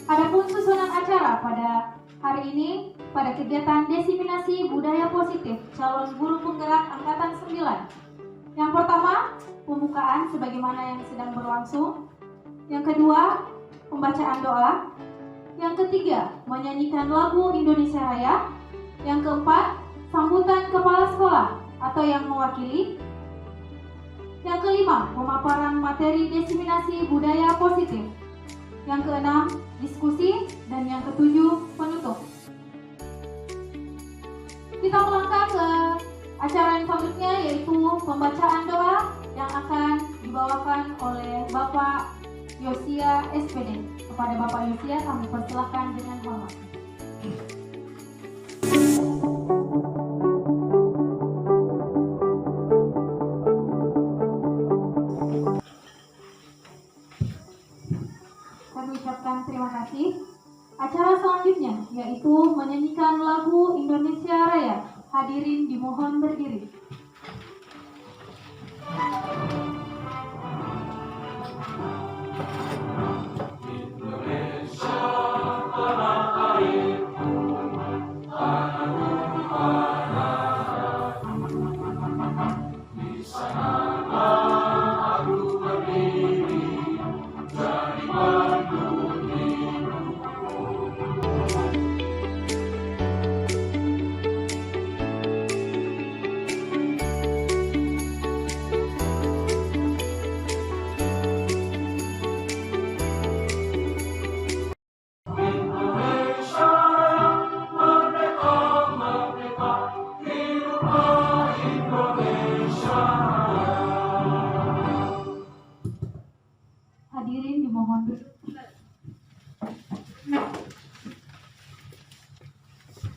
Adapun susunan acara pada hari ini pada kegiatan diseminasi budaya positif calon guru penggerak angkatan 9. Yang pertama, pembukaan sebagaimana yang sedang berlangsung. Yang kedua, pembacaan doa. Yang ketiga, menyanyikan lagu Indonesia Raya. Yang keempat, sambutan kepala sekolah atau yang mewakili. Yang kelima, pemaparan materi diseminasi budaya positif. Yang keenam, diskusi. Dan yang ketujuh, penutup. Kita melangkah ke acara yang selanjutnya, yaitu pembacaan doa yang akan dibawakan oleh Bapak Yosia SPD. Kepada Bapak Yosia kami persilahkan dengan hormat. Kami ucapkan terima kasih. Acara selanjutnya yaitu menyanyikan lagu Indonesia Raya. Hadirin dimohon berdiri. Hadirin dimohon berdiri.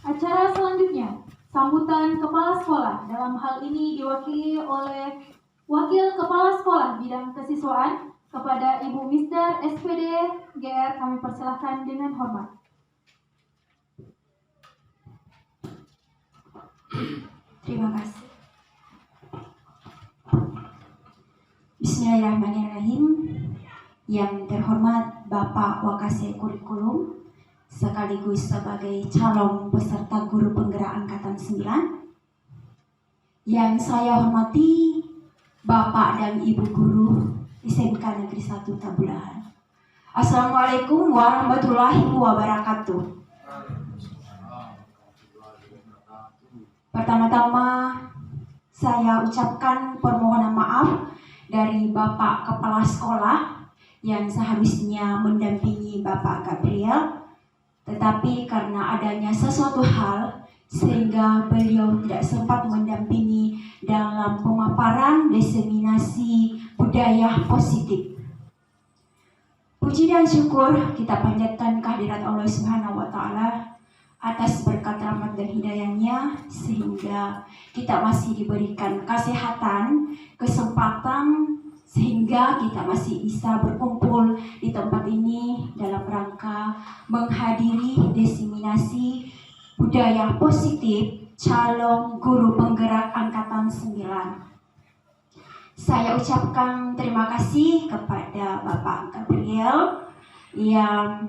Acara selanjutnya, sambutan kepala sekolah. Dalam hal ini diwakili oleh Wakil Kepala Sekolah Bidang Kesiswaan kepada Ibu Misdar SPD GR. Kami persilahkan dengan hormat. Terima kasih. Bismillahirrahmanirrahim. Yang terhormat Bapak Wakasek Kurikulum sekaligus sebagai calon peserta guru penggerak angkatan 9. Yang saya hormati Bapak dan Ibu guru SMK Negeri 1 Tabulahan. Assalamualaikum warahmatullahi wabarakatuh. Pertama-tama saya ucapkan permohonan maaf dari Bapak Kepala Sekolah yang seharusnya mendampingi Bapak Gabriel, tetapi karena adanya sesuatu hal sehingga beliau tidak sempat mendampingi dalam pemaparan diseminasi budaya positif. Puji dan syukur kita panjatkan kehadirat Allah Subhanahu wa Ta'ala atas berkat rahmat dan hidayahnya sehingga kita masih diberikan kesehatan, kesempatan sehingga kita masih bisa berkumpul di tempat ini dalam rangka menghadiri diseminasi budaya positif calon guru penggerak angkatan 9. Saya ucapkan terima kasih kepada Bapak Gabriel yang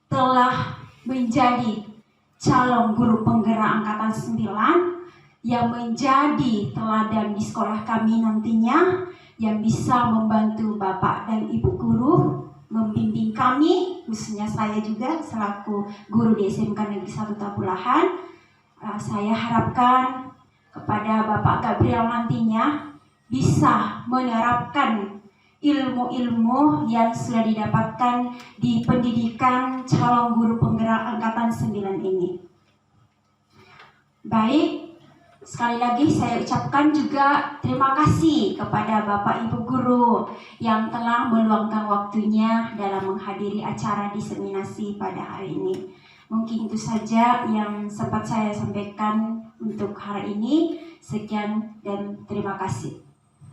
telah menjadi calon guru penggerak angkatan 9 yang menjadi teladan di sekolah kami nantinya, yang bisa membantu Bapak dan Ibu guru membimbing kami, khususnya saya juga selaku guru di SMK Negeri 1 Tabulahan. Saya harapkan kepada Bapak Gabriel nantinya bisa menerapkan ilmu-ilmu yang sudah didapatkan di pendidikan calon guru penggerak angkatan 9 ini. Baik, sekali lagi saya ucapkan juga terima kasih kepada Bapak Ibu guru yang telah meluangkan waktunya dalam menghadiri acara diseminasi pada hari ini. Mungkin itu saja yang sempat saya sampaikan untuk hari ini. Sekian dan terima kasih.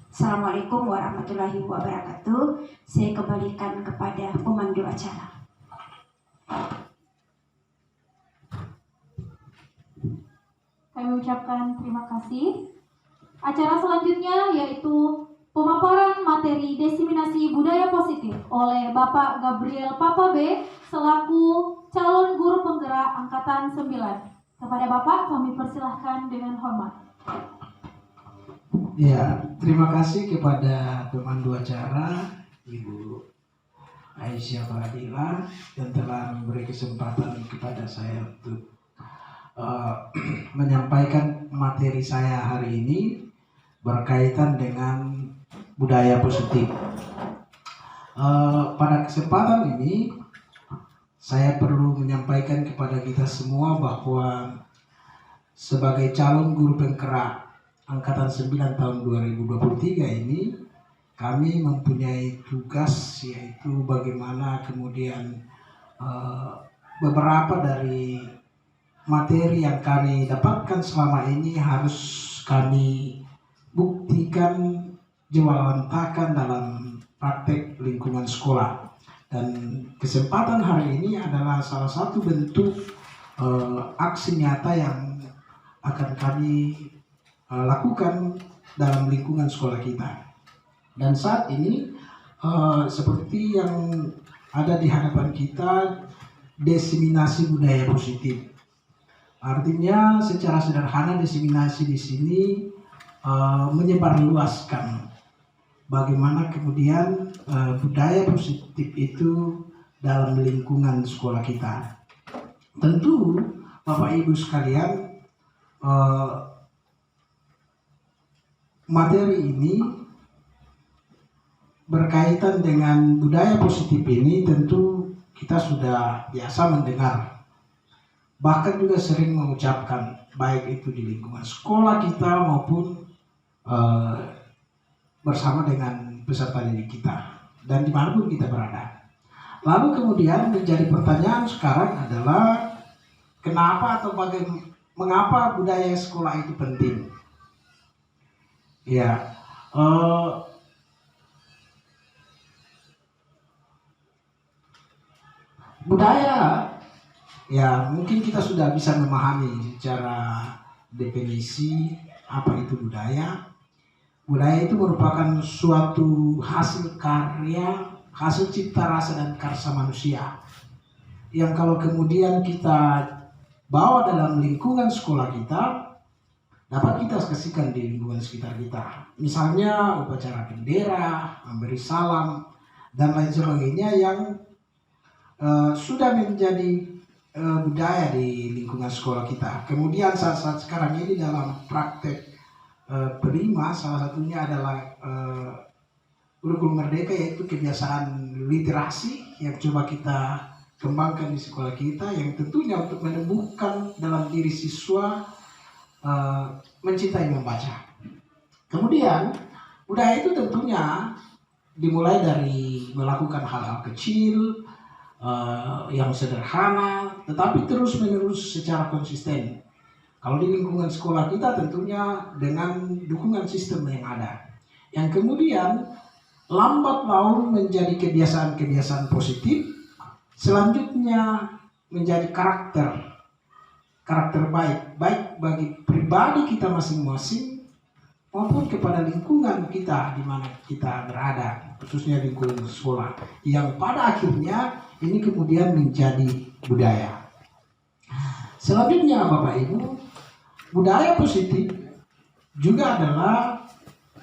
Assalamualaikum warahmatullahi wabarakatuh. Saya kembalikan kepada pemandu acara. Kami ucapkan terima kasih. Acara selanjutnya yaitu pemaparan materi diseminasi budaya positif oleh Bapak Gabriel Papa B selaku calon guru penggerak angkatan 9. Kepada Bapak kami persilahkan dengan hormat. Ya, terima kasih kepada pemandu acara Ibu Aisyah Fadila yang telah memberi kesempatan kepada saya untuk menyampaikan materi saya hari ini berkaitan dengan budaya positif. Pada kesempatan ini saya perlu menyampaikan kepada kita semua bahwa sebagai calon guru penggerak angkatan 9 tahun 2023 ini kami mempunyai tugas, yaitu bagaimana kemudian beberapa dari materi yang kami dapatkan selama ini harus kami buktikan, jewalantahkan dalam praktek lingkungan sekolah. Dan kesempatan hari ini adalah salah satu bentuk aksi nyata yang akan kami lakukan dalam lingkungan sekolah kita. Dan saat ini seperti yang ada di hadapan kita, diseminasi budaya positif. Artinya secara sederhana diseminasi di sini menyebarluaskan bagaimana kemudian budaya positif itu dalam lingkungan sekolah kita. Tentu Bapak Ibu sekalian, materi ini berkaitan dengan budaya positif ini tentu kita sudah biasa mendengar, bahkan juga sering mengucapkan, baik itu di lingkungan sekolah kita maupun bersama dengan peserta didik kita dan dimanapun kita berada. Lalu kemudian menjadi pertanyaan sekarang adalah kenapa atau mengapa budaya sekolah itu penting? Ya, budaya, ya mungkin kita sudah bisa memahami secara definisi apa itu budaya. Budaya itu merupakan suatu hasil karya, hasil cipta rasa dan karsa manusia yang kalau kemudian kita bawa dalam lingkungan sekolah kita, dapat kita saksikan di lingkungan sekitar kita. Misalnya upacara bendera, memberi salam, dan lain sebagainya yang sudah menjadi budaya di lingkungan sekolah kita. Kemudian saat sekarang ini dalam praktek prima, salah satunya adalah kurikulum merdeka, yaitu kebiasaan literasi yang coba kita kembangkan di sekolah kita, yang tentunya untuk menumbuhkan dalam diri siswa mencintai membaca. Kemudian budaya itu tentunya dimulai dari melakukan hal-hal kecil yang sederhana, tetapi terus menerus secara konsisten. Kalau di lingkungan sekolah kita tentunya dengan dukungan sistem yang ada, yang kemudian lambat laun menjadi kebiasaan-kebiasaan positif, selanjutnya menjadi karakter baik bagi pribadi kita masing-masing maupun kepada lingkungan kita di mana kita berada, khususnya lingkungan sekolah, yang pada akhirnya ini kemudian menjadi budaya. Selanjutnya Bapak Ibu, budaya positif juga adalah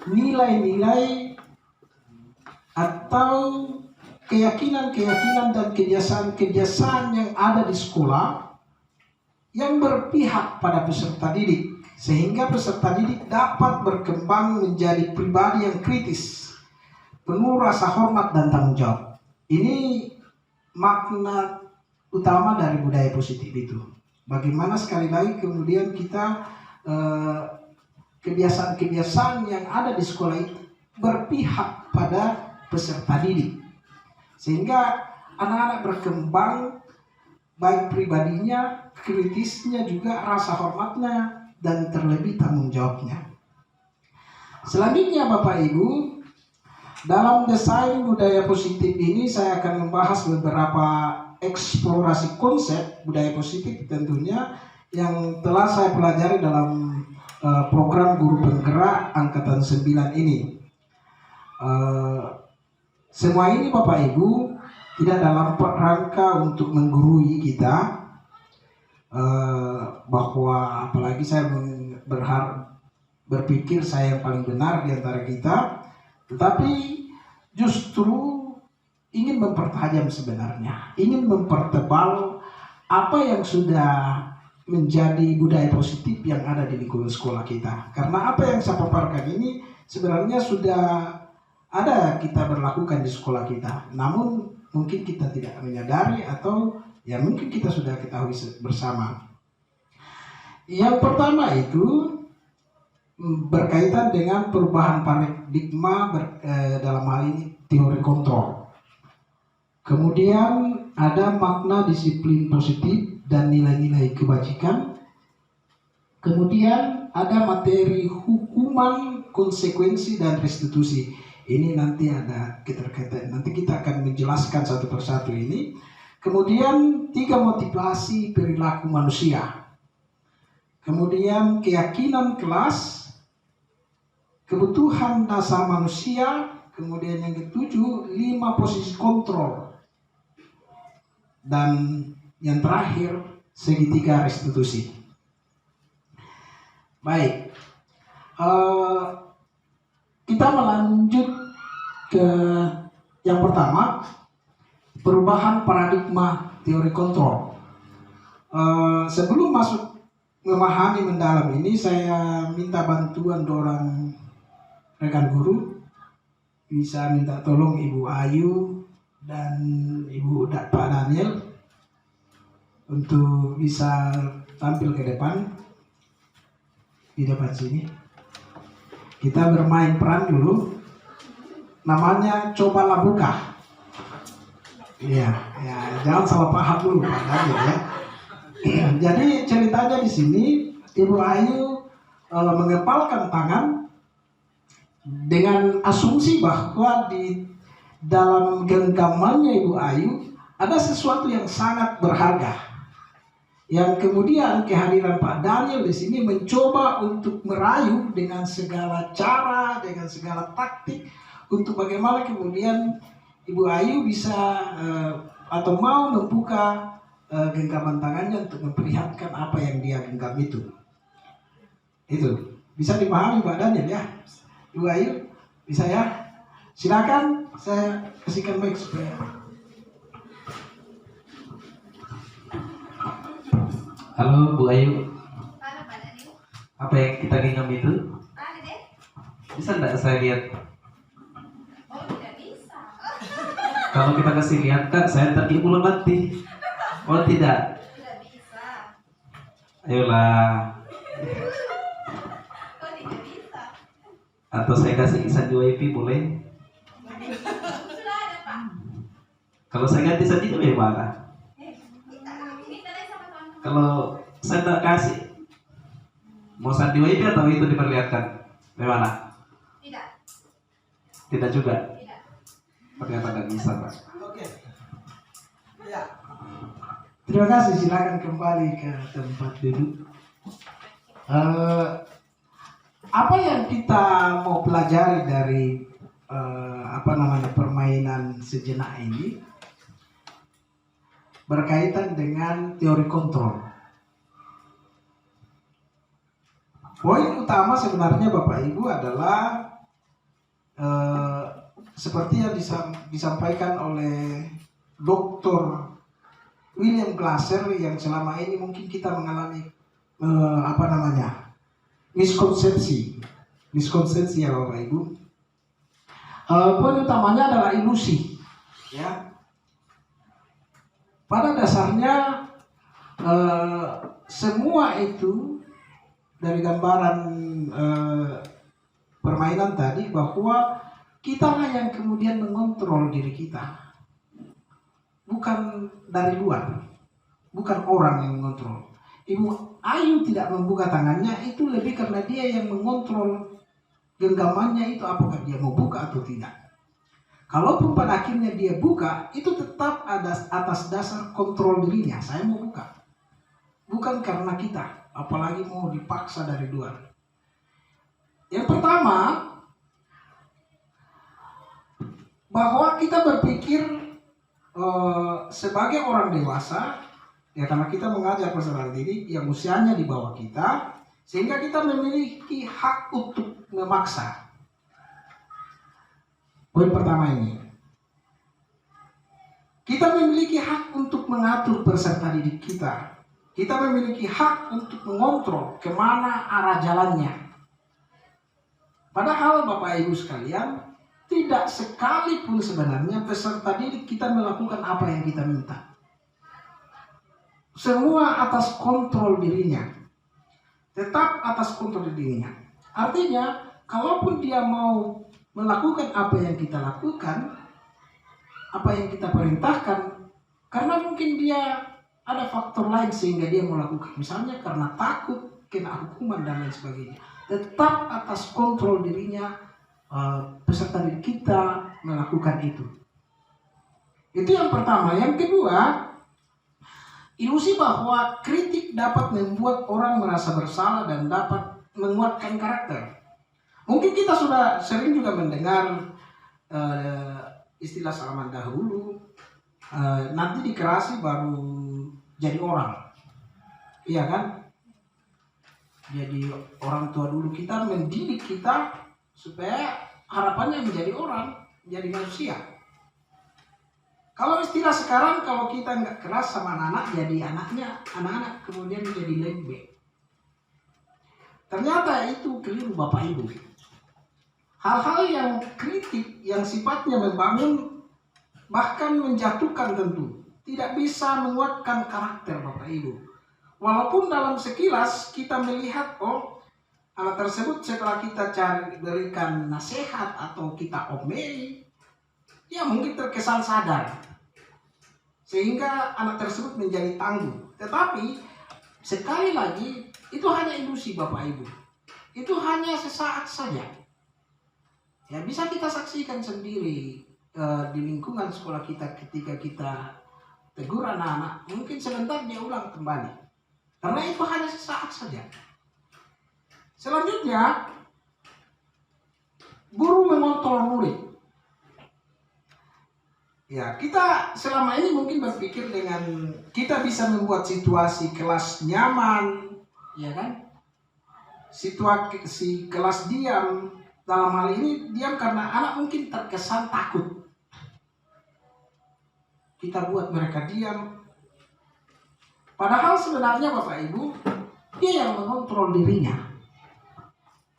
nilai-nilai atau keyakinan-keyakinan dan kebiasaan-kebiasaan yang ada di sekolah yang berpihak pada peserta didik, sehingga peserta didik dapat berkembang menjadi pribadi yang kritis, penuh rasa hormat dan tanggung jawab. Ini makna utama dari budaya positif itu. Bagaimana sekali lagi kemudian kita kebiasaan-kebiasaan yang ada di sekolah itu berpihak pada peserta didik, sehingga anak-anak berkembang baik pribadinya, kritisnya, juga rasa hormatnya, dan terlebih tanggung jawabnya. Selanjutnya Bapak Ibu, dalam desain budaya positif ini saya akan membahas beberapa eksplorasi konsep budaya positif tentunya yang telah saya pelajari dalam program guru penggerak angkatan 9 ini. Semua ini Bapak Ibu tidak dalam rangka untuk menggurui kita, bahwa apalagi saya berpikir saya yang paling benar di antara kita, tetapi justru ingin mempertajam sebenarnya, ingin mempertebal apa yang sudah menjadi budaya positif yang ada di lingkungan sekolah kita. Karena apa yang saya paparkan ini sebenarnya sudah ada kita berlakukan di sekolah kita, namun mungkin kita tidak menyadari atau ya mungkin kita sudah ketahui bersama. Yang pertama itu berkaitan dengan perubahan paradigma dalam hal ini teori kontrol. Kemudian ada makna disiplin positif dan nilai-nilai kebajikan. Kemudian ada materi hukuman, konsekuensi, dan restitusi. Ini nanti ada keterkaitan. Nanti kita akan menjelaskan satu persatu ini. Kemudian 3 motivasi perilaku manusia. Kemudian keyakinan kelas, kebutuhan dasar manusia. Kemudian yang ketujuh 5 posisi kontrol. Dan yang terakhir segitiga restitusi. Baik, kita melanjut ke yang pertama, perubahan paradigma teori kontrol. Sebelum masuk memahami mendalam ini, saya minta bantuan dorang rekan guru. Bisa minta tolong Ibu Ayu dan Pak Daniel untuk bisa tampil ke depan, di depan sini. Kita bermain peran dulu, namanya cobalah buka. Iya, ya, jangan salah paham dulu Pak Daniel ya. Jadi ceritanya di sini Ibu Ayu mengepalkan tangan dengan asumsi bahwa di dalam genggamannya Ibu Ayu ada sesuatu yang sangat berharga, yang kemudian kehadiran Pak Daniel di sini mencoba untuk merayu dengan segala cara, dengan segala taktik untuk bagaimana kemudian Ibu Ayu bisa atau mau membuka genggaman tangannya untuk memperlihatkan apa yang dia genggam itu. Itu bisa dipahami Pak Daniel ya, Ibu Ayu bisa ya? Silakan, saya kasihkan mic supaya. Halo Bu Ayu. Apa yang kita genggam itu? Bisa enggak saya lihat? Oh, tidak bisa. Kalau kita kasih lihat Kak, saya tertipu mati. Oh tidak? Tidak bisa. Ayolah. Oh, tidak bisa. Atau saya kasih sandi wifi boleh? Sudah ada, Pak. Kalau saya ganti sandi itu bagaimana? Minta deh sama teman-teman. Kalau saya tak kasih, mau sandi wifi atau itu diperlihatkan? Bagaimana? Tidak. Tidak juga? Tidak. Ternyata tidak bisa Pak. Oke. Ya. Terima kasih, silakan kembali ke tempat duduk. Apa yang kita mau pelajari dari permainan sejenak ini berkaitan dengan teori kontrol. Poin utama sebenarnya Bapak Ibu adalah seperti yang disampaikan oleh Dr. William Glasser, yang selama ini mungkin kita mengalami miskonsepsi ya Bapak Ibu. Poin utamanya adalah ilusi, ya. Pada dasarnya semua itu dari gambaran permainan tadi, bahwa kitalah yang kemudian mengontrol diri kita, bukan dari luar, bukan orang yang mengontrol. Ibu Ayu tidak membuka tangannya itu lebih karena dia yang mengontrol genggamannya itu, apakah dia mau buka atau tidak. Kalaupun pada akhirnya dia buka, itu tetap ada atas dasar kontrol dirinya. Saya mau buka, bukan karena kita, apalagi mau dipaksa dari luar. Yang pertama, bahwa kita berpikir sebagai orang dewasa, ya karena kita mengajar peserta didik yang usianya di bawah kita, sehingga kita memiliki hak untuk memaksa. Poin pertama ini, kita memiliki hak untuk mengatur peserta didik kita. Kita memiliki hak untuk mengontrol kemana arah jalannya. Padahal Bapak Ibu sekalian, tidak sekalipun sebenarnya peserta didik kita melakukan apa yang kita minta. Semua atas kontrol dirinya. Tetap atas kontrol dirinya. Artinya, kalaupun dia mau melakukan apa yang kita lakukan, apa yang kita perintahkan, karena mungkin dia ada faktor lain sehingga dia melakukan. Misalnya karena takut kena hukuman dan lain sebagainya. Tetap atas kontrol dirinya, peserta didik kita melakukan itu. Itu yang pertama. Yang kedua, ilusi bahwa kritik dapat membuat orang merasa bersalah dan dapat menguatkan karakter. Mungkin kita sudah sering juga mendengar istilah zaman dahulu, nanti dikerasi baru jadi orang. Iya kan? Jadi orang tua dulu kita mendidik kita supaya harapannya menjadi orang, menjadi manusia. Kalau istilah sekarang, kalau kita nggak keras sama anak-anak, jadi anak-anak kemudian menjadi lembek. Ternyata itu keliru Bapak Ibu. Hal-hal yang kritik, yang sifatnya membangun, bahkan menjatuhkan tentu, tidak bisa menguatkan karakter Bapak Ibu. Walaupun dalam sekilas kita melihat, oh anak tersebut setelah kita berikan nasihat atau kita omeli, ya mungkin terkesan sadar. Sehingga anak tersebut menjadi tangguh. Tetapi sekali lagi itu hanya ilusi Bapak Ibu. Itu hanya sesaat saja. Ya bisa kita saksikan sendiri di lingkungan sekolah kita ketika kita tegur anak-anak. Mungkin sebentar dia ulang kembali. Karena itu hanya sesaat saja. Selanjutnya, guru mengontrol murid. Ya, kita selama ini mungkin berpikir dengan kita bisa membuat situasi kelas nyaman, ya kan? Situasi kelas diam, dalam hal ini diam karena anak mungkin terkesan takut. Kita buat mereka diam. Padahal sebenarnya Bapak Ibu, dia yang mengontrol dirinya.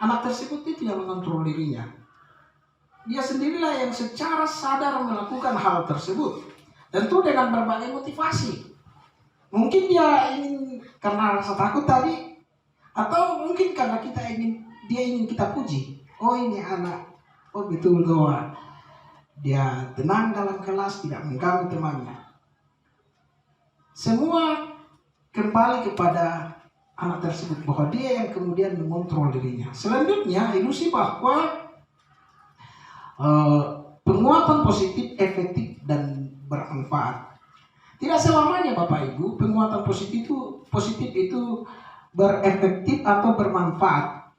Anak tersebut itu yang mengontrol dirinya. Dia sendirilah yang secara sadar melakukan hal tersebut. Tentu dengan berbagai motivasi. Mungkin dia ingin karena rasa takut tadi, atau mungkin karena dia ingin kita puji. Oh ini anak, oh betul doa. Dia tenang dalam kelas, tidak mengganggu temannya. Semua kembali kepada anak tersebut, bahwa dia yang kemudian mengontrol dirinya. Selanjutnya, ilusi bahwa penguatan positif, efektif, dan bermanfaat. Tidak selamanya Bapak Ibu penguatan positif itu berefektif atau bermanfaat.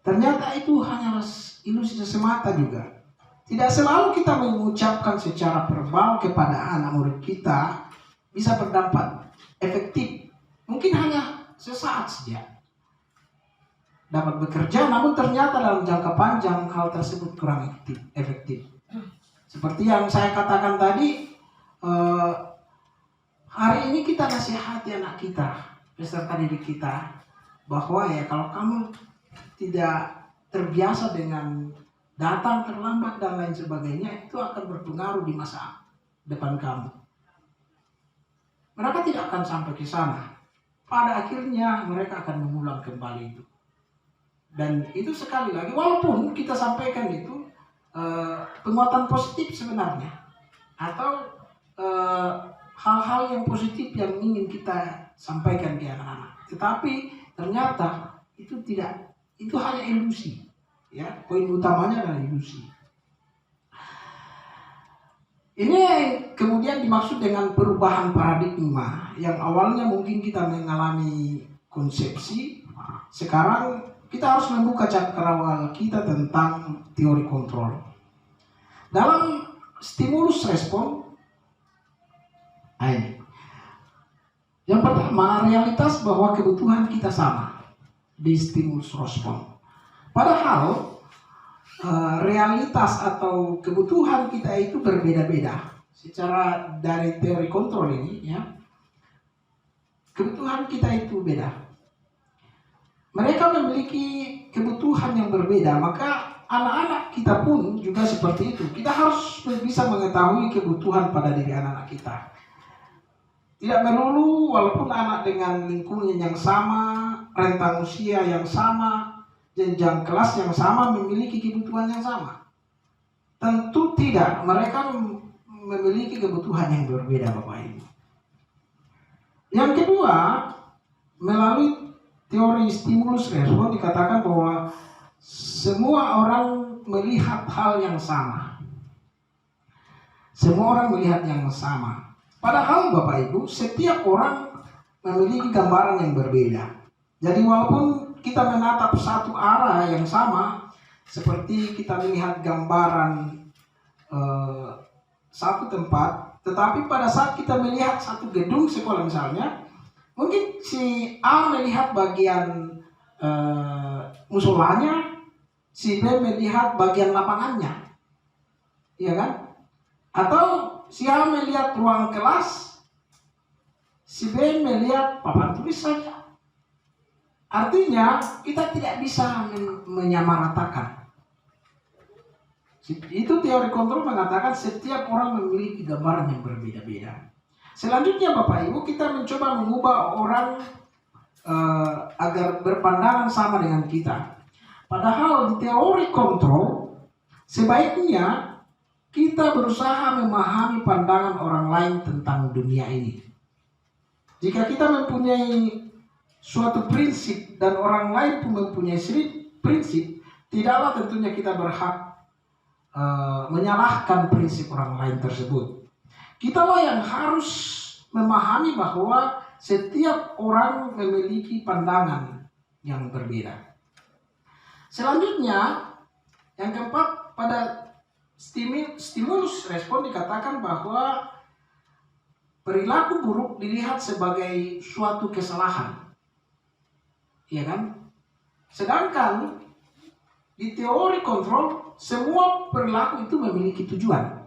Ternyata itu hanyalah ilusi semata juga. Tidak selalu kita mengucapkan secara verbal kepada anak murid kita bisa berdampak efektif. Mungkin hanya sesaat saja dapat bekerja, namun ternyata dalam jangka panjang hal tersebut kurang efektif. Seperti yang saya katakan tadi, hari ini kita nasihati anak kita, peserta didik kita, bahwa ya kalau kamu tidak terbiasa dengan datang terlambat dan lain sebagainya, itu akan berpengaruh di masa depan kamu. Mereka tidak akan sampai ke sana. Pada akhirnya mereka akan mengulang kembali itu. Dan itu sekali lagi, walaupun kita sampaikan itu penguatan positif sebenarnya, atau hal-hal yang positif yang ingin kita sampaikan ke anak-anak, tetapi ternyata itu tidak, itu hanya ilusi. Ya, poin utamanya adalah ilusi. Ini kemudian dimaksud dengan perubahan paradigma yang awalnya mungkin kita mengalami konsepsi, sekarang kita harus membuka cakrawala kita tentang teori kontrol. Dalam stimulus respon, ini. Yang pertama, realitas bahwa kebutuhan kita sama di stimulus respon. Padahal realitas atau kebutuhan kita itu berbeda-beda. Secara dari teori kontrol ini, ya, kebutuhan kita itu beda. Mereka memiliki kebutuhan yang berbeda, maka anak-anak kita pun juga seperti itu. Kita harus bisa mengetahui kebutuhan pada diri anak-anak kita. Tidak melulu walaupun anak dengan lingkungan yang sama, rentang usia yang sama, jenjang kelas yang sama, memiliki kebutuhan yang sama. Tentu tidak, mereka memiliki kebutuhan yang berbeda, Bapak Ibu. Yang kedua, melalui teori stimulus respon dikatakan bahwa semua orang melihat hal yang sama. Semua orang melihat yang sama. Padahal Bapak Ibu, setiap orang memiliki gambaran yang berbeda. Jadi walaupun kita menatap satu arah yang sama, seperti kita melihat gambaran satu tempat, tetapi pada saat kita melihat satu gedung sekolah misalnya, mungkin si A melihat bagian musolanya, si B melihat bagian lapangannya, iya kan? Atau si A melihat ruang kelas, si B melihat papan tulis saja. Artinya kita tidak bisa menyamaratakan. Itu teori kontrol mengatakan setiap orang memiliki gambaran yang berbeda-beda. Selanjutnya Bapak Ibu, kita mencoba mengubah orang agar berpandangan sama dengan kita. Padahal di teori kontrol, sebaiknya kita berusaha memahami pandangan orang lain tentang dunia ini. Jika kita mempunyai suatu prinsip dan orang lain pun mempunyai prinsip, tidaklah tentunya kita berhak menyalahkan prinsip orang lain tersebut. Kitalah yang harus memahami bahwa setiap orang memiliki pandangan yang berbeda. Selanjutnya, yang keempat, pada stimulus respon dikatakan bahwa perilaku buruk dilihat sebagai suatu kesalahan. Iya kan? Sedangkan di teori kontrol, semua perilaku itu memiliki tujuan.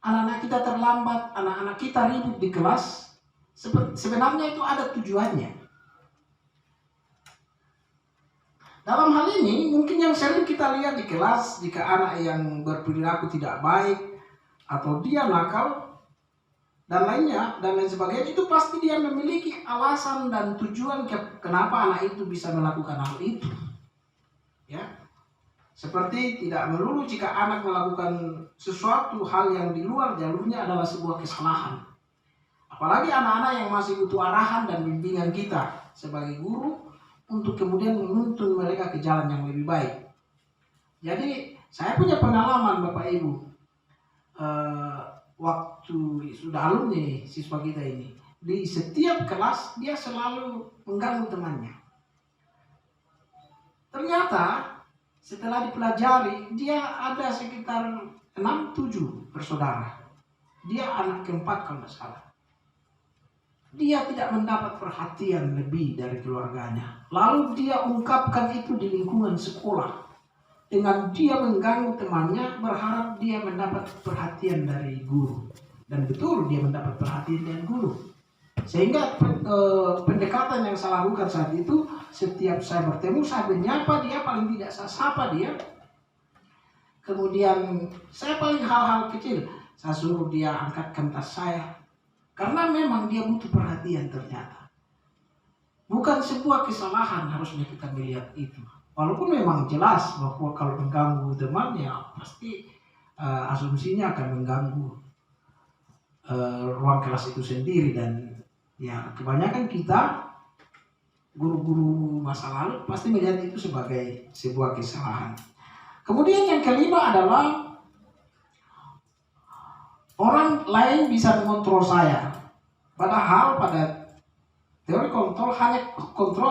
Anak-anak kita terlambat, anak-anak kita ribut di kelas, sebenarnya itu ada tujuannya. Dalam hal ini, mungkin yang sering kita lihat di kelas, jika anak yang berperilaku tidak baik, atau dia nakal, dan lain sebagainya, itu pasti dia memiliki alasan dan tujuan kenapa anak itu bisa melakukan hal itu. Ya, seperti tidak melulu jika anak melakukan sesuatu hal yang di luar jalurnya adalah sebuah kesalahan. Apalagi anak-anak yang masih butuh arahan dan bimbingan kita sebagai guru untuk kemudian menuntun mereka ke jalan yang lebih baik. Jadi saya punya pengalaman Bapak Ibu, waktu sudah alumni siswa kita ini, di setiap kelas dia selalu mengganggu temannya. Ternyata setelah dipelajari, dia ada sekitar 6-7 bersaudara. Dia anak keempat kalau tidak salah. Dia tidak mendapat perhatian lebih dari keluarganya. Lalu dia ungkapkan itu di lingkungan sekolah. Dengan dia mengganggu temannya, berharap dia mendapat perhatian dari guru. Dan betul dia mendapat perhatian dari guru. Sehingga pendekatan yang saya lakukan saat itu, setiap saya bertemu, saya menyapa dia, paling tidak saya sapa dia. Kemudian saya paling hal-hal kecil, saya suruh dia angkatkan tas saya. Karena memang dia butuh perhatian ternyata. Bukan sebuah kesalahan harusnya kita melihat itu. Walaupun memang jelas bahwa kalau mengganggu temannya, pasti asumsinya akan mengganggu ruang kelas itu sendiri. Dan ya kebanyakan kita, guru-guru masa lalu, pasti melihat itu sebagai sebuah kesalahan. Kemudian yang kelima adalah orang lain bisa mengontrol saya. Padahal pada teori kontrol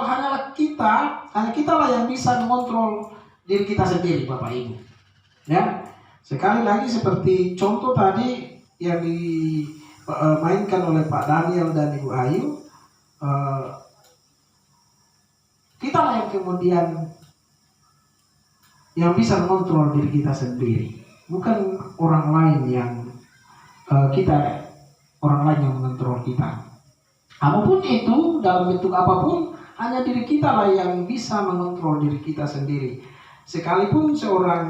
hanyalah kita lah yang bisa mengontrol diri kita sendiri, Bapak Ibu. Ya. Sekali lagi seperti contoh tadi yang dimainkan oleh Pak Daniel dan Ibu Ayu, kita lah yang kemudian yang bisa mengontrol diri kita sendiri, bukan orang lain yang orang lain yang mengontrol kita. Apapun itu, dalam bentuk apapun, hanya diri kita lah yang bisa mengontrol diri kita sendiri. Sekalipun seorang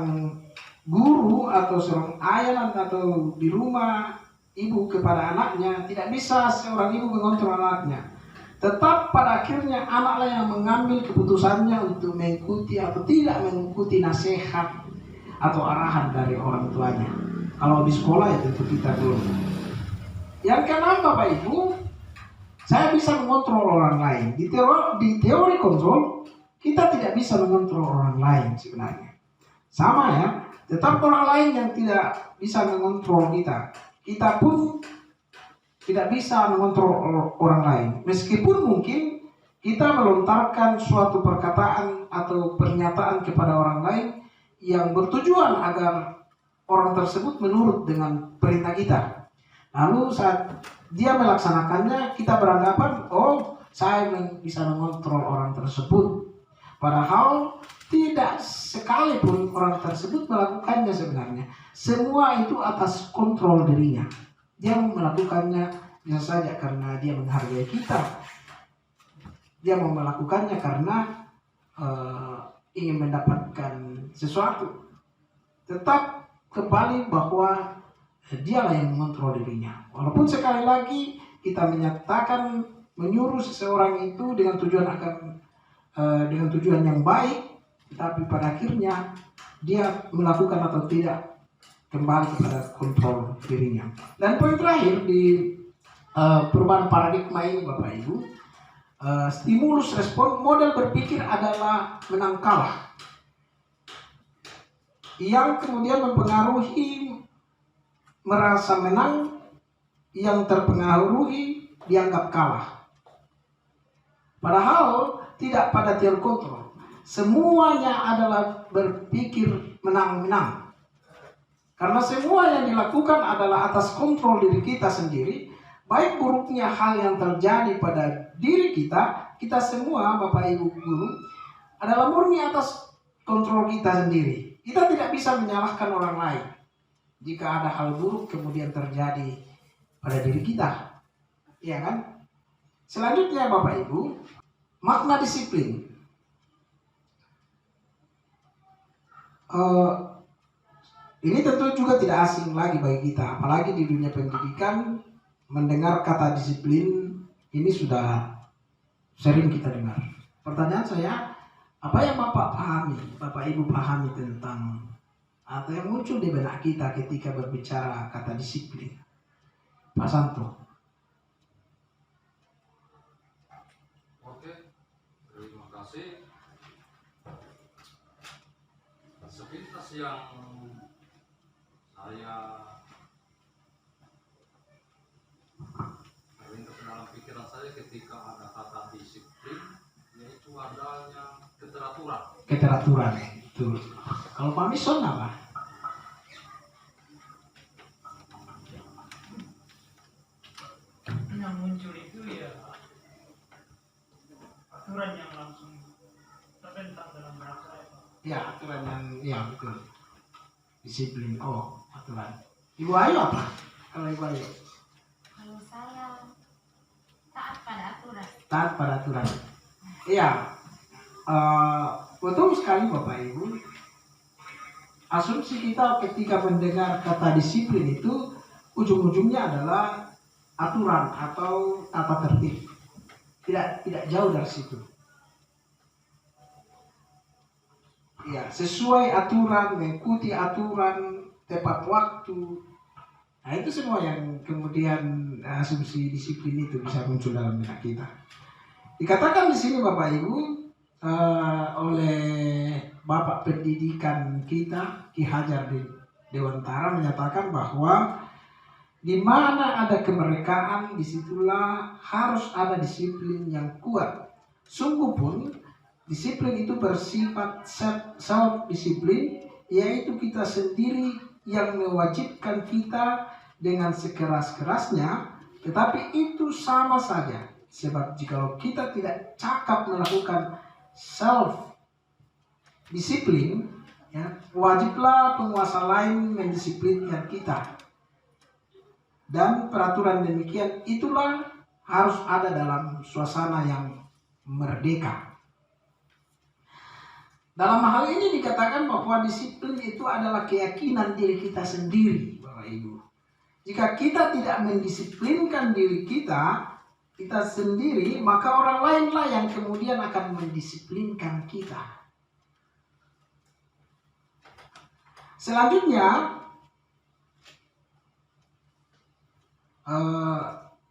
guru atau seorang ayah atau di rumah ibu kepada anaknya, tidak bisa seorang ibu mengontrol anaknya. Tetap pada akhirnya anaklah yang mengambil keputusannya untuk mengikuti atau tidak mengikuti nasihat atau arahan dari orang tuanya. Kalau di sekolah ya tentu kita dulu. Yang keenam Bapak Ibu, saya bisa mengontrol orang lain. Di teori kontrol, kita tidak bisa mengontrol orang lain sebenarnya. Sama ya, tetap orang lain yang tidak bisa mengontrol kita. Kita pun tidak bisa mengontrol orang lain. Meskipun mungkin kita melontarkan suatu perkataan atau pernyataan kepada orang lain yang bertujuan agar orang tersebut menurut dengan perintah kita. Lalu saat dia melaksanakannya, kita beranggapan, oh saya bisa mengontrol orang tersebut. Padahal tidak sekalipun orang tersebut melakukannya sebenarnya. Semua itu atas kontrol dirinya. Dia melakukannya bisa saja karena dia menghargai kita. Dia mau melakukannya karena ingin mendapatkan sesuatu. Tetap kembali bahwa dialah yang mengontrol dirinya. Walaupun sekali lagi kita menyatakan menyuruh seseorang itu dengan tujuan yang baik, tapi pada akhirnya dia melakukan atau tidak kembali kepada kontrol dirinya. Dan poin terakhir di perubahan paradigma ini Bapak Ibu, stimulus respon model berpikir adalah menang kalah, yang kemudian mempengaruhi merasa menang, yang terpengaruhi dianggap kalah. Padahal tidak pada teori kontrol. Semuanya adalah berpikir menang-menang. Karena semua yang dilakukan adalah atas kontrol diri kita sendiri. Baik buruknya hal yang terjadi pada diri kita, kita semua Bapak Ibu Guru, adalah murni atas kontrol kita sendiri. Kita tidak bisa menyalahkan orang lain jika ada hal buruk kemudian terjadi pada diri kita. Iya kan? Selanjutnya Bapak Ibu, makna disiplin. Ini tentu juga tidak asing lagi bagi kita, apalagi di dunia pendidikan. Mendengar kata disiplin ini sudah sering kita dengar. Pertanyaan saya, apa yang Bapak Ibu pahami tentang atau yang muncul di benak kita ketika berbicara kata disiplin? Pak Santo. Oke, terima kasih. Sepintas yang saya terlintas dalam pikiran saya ketika ada kata disiplin, yaitu adanya keteraturan. Keteraturan, betul. Kalau Pak Mison apa? Yang muncul itu ya aturan yang langsung terbentang dalam rangka Ya, aturan yang betul. Disiplin. Oh, aturan. Ibu Ayu apa? Kalau Ibu Ayu? Kalau saya taat pada aturan. Taat pada aturan. Iya. Betul sekali Bapak Ibu. Asumsi kita ketika mendengar kata disiplin itu ujung-ujungnya adalah aturan atau tata tertib. Tidak jauh dari situ. Ya, sesuai aturan, mengikuti aturan, tepat waktu. Nah, itu semua yang kemudian asumsi disiplin itu bisa muncul dalam benak kita. Dikatakan di sini Bapak Ibu oleh Bapak Pendidikan kita Ki Hajar Dewantara menyatakan bahwa di mana ada kemerdekaan, disitulah harus ada disiplin yang kuat. Sungguh pun disiplin itu bersifat self-disiplin, yaitu kita sendiri yang mewajibkan kita dengan sekeras-kerasnya, tetapi itu sama saja. Sebab jikalau kita tidak cakap melakukan self disiplin, ya, wajiblah penguasa lain mendisiplinkan kita. Dan peraturan demikian itulah harus ada dalam suasana yang merdeka. Dalam hal ini dikatakan bahwa disiplin itu adalah keyakinan diri kita sendiri, Bapak Ibu. Jika kita tidak mendisiplinkan diri kita sendiri, maka orang lainlah yang kemudian akan mendisiplinkan kita. Selanjutnya,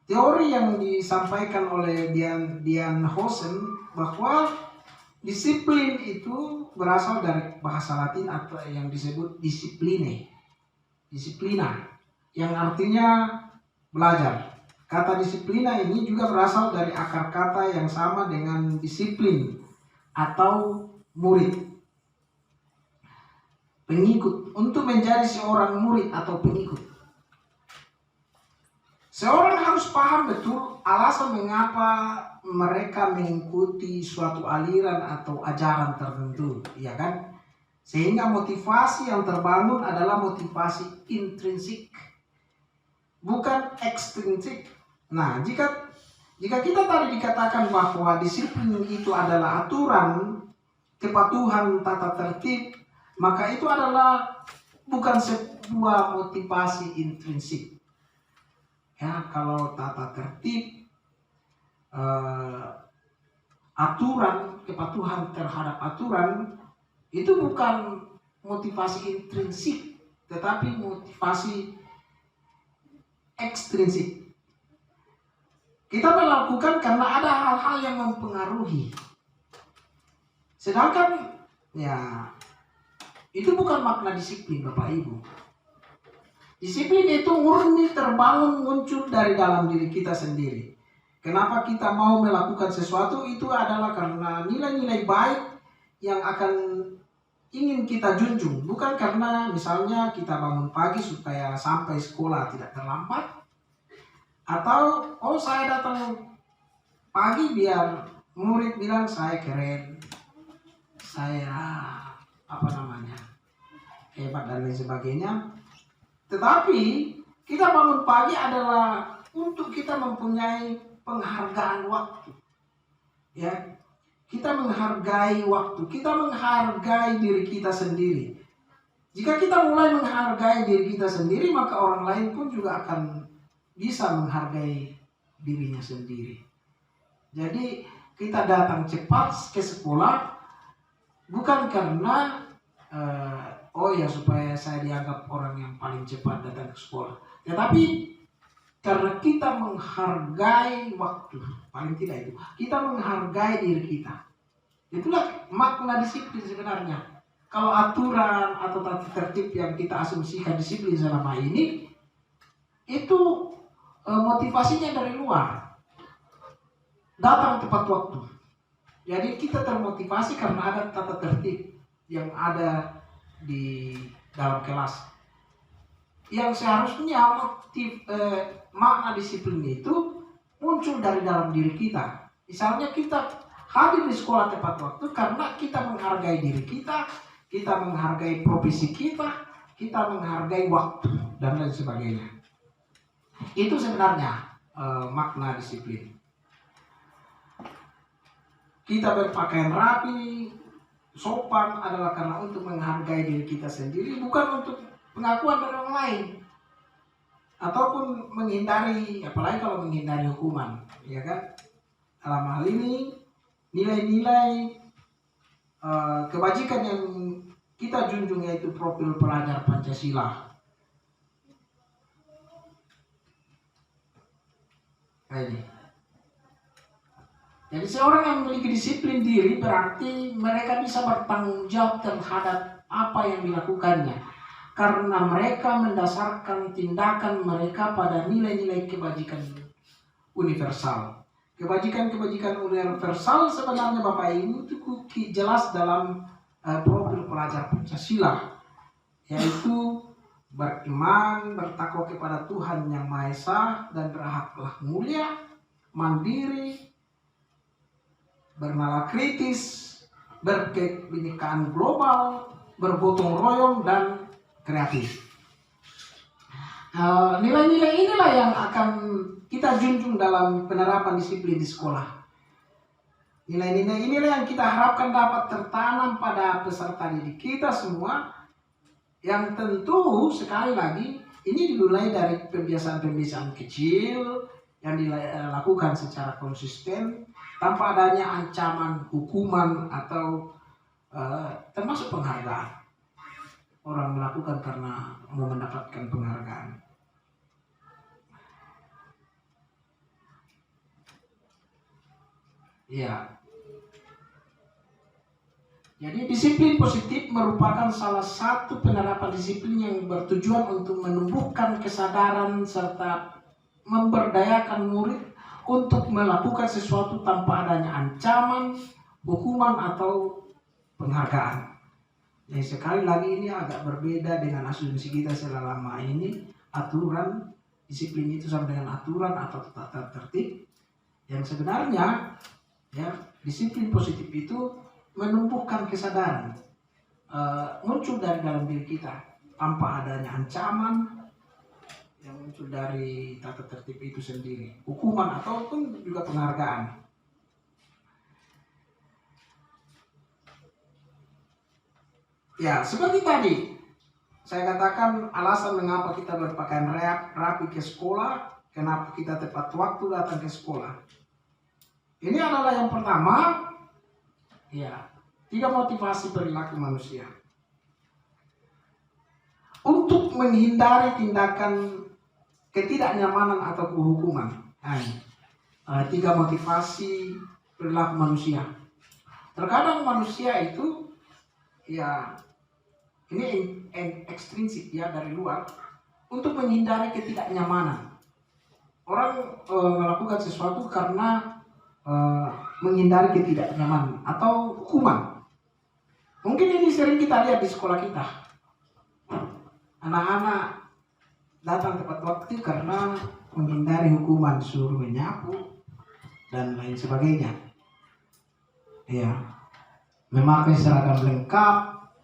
teori yang disampaikan oleh Dian Hosen bahwa disiplin itu berasal dari bahasa Latin atau yang disebut disiplina, yang artinya belajar. Kata disiplina ini juga berasal dari akar kata yang sama dengan disiplin atau murid, pengikut. Untuk menjadi seorang murid atau pengikut, seorang harus paham betul alasan mengapa mereka mengikuti suatu aliran atau ajaran tertentu, ya kan? Sehingga motivasi yang terbangun adalah motivasi intrinsik, bukan ekstrinsik. Nah, jika kita tadi dikatakan bahwa disiplin itu adalah aturan, kepatuhan, tata tertib, maka itu adalah bukan sebuah motivasi intrinsik. Ya, kalau tata tertib, aturan, kepatuhan terhadap aturan itu bukan motivasi intrinsik, tetapi motivasi ekstrinsik. Kita melakukan karena ada hal-hal yang mempengaruhi. Sedangkan ya itu bukan makna disiplin, Bapak Ibu. Disiplin itu murni terbangun muncul dari dalam diri kita sendiri. Kenapa kita mau melakukan sesuatu itu adalah karena nilai-nilai baik yang akan ingin kita junjung. Bukan karena misalnya kita bangun pagi supaya sampai sekolah tidak terlambat. Atau saya datang pagi biar murid bilang saya keren, saya hebat dan lain sebagainya. Tetapi kita bangun pagi adalah untuk kita mempunyai penghargaan waktu. Ya, kita menghargai waktu, kita menghargai diri kita sendiri. Jika kita mulai menghargai diri kita sendiri, maka orang lain pun juga akan bisa menghargai dirinya sendiri. Jadi kita datang cepat ke sekolah bukan karena supaya saya dianggap orang yang paling cepat datang ke sekolah, tetapi karena kita menghargai waktu. Paling tidak itu kita menghargai diri kita. Itulah makna disiplin sebenarnya. Kalau aturan atau tata tertib yang kita asumsikan disiplin selama ini, itu motivasinya dari luar, datang tepat waktu. Jadi kita termotivasi karena ada tata tertib yang ada di dalam kelas. Yang seharusnya makna disiplin itu muncul dari dalam diri kita. Misalnya kita hadir di sekolah tepat waktu karena kita menghargai diri kita, kita menghargai profesi kita menghargai waktu dan lain sebagainya. Itu sebenarnya makna disiplin. Kita berpakaian rapi, sopan adalah karena untuk menghargai diri kita sendiri, bukan untuk pengakuan dari orang lain ataupun menghindari, apalagi kalau menghindari hukuman, ya kan? Dalam hal ini nilai-nilai kebajikan yang kita junjung yaitu profil pelajar Pancasila. Ini. Jadi seorang yang memiliki disiplin diri berarti mereka bisa bertanggung jawab terhadap apa yang dilakukannya. Karena mereka mendasarkan tindakan mereka pada nilai-nilai kebajikan universal. Kebajikan-kebajikan universal sebenarnya Bapak Ibu itu jelas dalam profil pelajar Pancasila. Yaitu beriman, bertakwa kepada Tuhan Yang Maha Esa, dan berakhlak mulia, mandiri, bernala kritis, berkebinekaan global, bergotong royong, dan kreatif. Nilai-nilai inilah yang akan kita junjung dalam penerapan disiplin di sekolah. Nilai-nilai inilah yang kita harapkan dapat tertanam pada peserta didik kita semua, yang tentu sekali lagi ini dimulai dari pembiasaan-pembiasaan kecil yang dilakukan secara konsisten tanpa adanya ancaman hukuman atau termasuk penghargaan. Orang melakukan karena mau mendapatkan penghargaan. Ya. Jadi disiplin positif merupakan salah satu penerapan disiplin yang bertujuan untuk menumbuhkan kesadaran serta memberdayakan murid untuk melakukan sesuatu tanpa adanya ancaman, hukuman, atau penghargaan. Jadi sekali lagi ini agak berbeda dengan asumsi kita selama ini. Aturan disiplin itu sama dengan aturan atau tata tertib. Yang sebenarnya ya, disiplin positif itu menumbuhkan kesadaran muncul dari dalam diri kita tanpa adanya ancaman yang muncul dari tata tertib itu sendiri, hukuman ataupun juga penghargaan. Ya, seperti tadi saya katakan alasan mengapa kita berpakaian rapi ke sekolah, kenapa kita tepat waktu datang ke sekolah. Ini adalah yang pertama, ya, 3 motivasi perilaku manusia. Untuk menghindari tindakan ketidaknyamanan atau kehukuman. 3 motivasi perilaku manusia. Terkadang manusia itu, ya, ini ekstrinsik ya dari luar, untuk menghindari ketidaknyamanan. Orang melakukan sesuatu karena menghindari ketidaknyamanan atau hukuman. Mungkin ini sering kita lihat di sekolah kita. Anak-anak datang tepat waktu karena menghindari hukuman, suruh menyapu dan lain sebagainya. Ya, memakai seragam lengkap,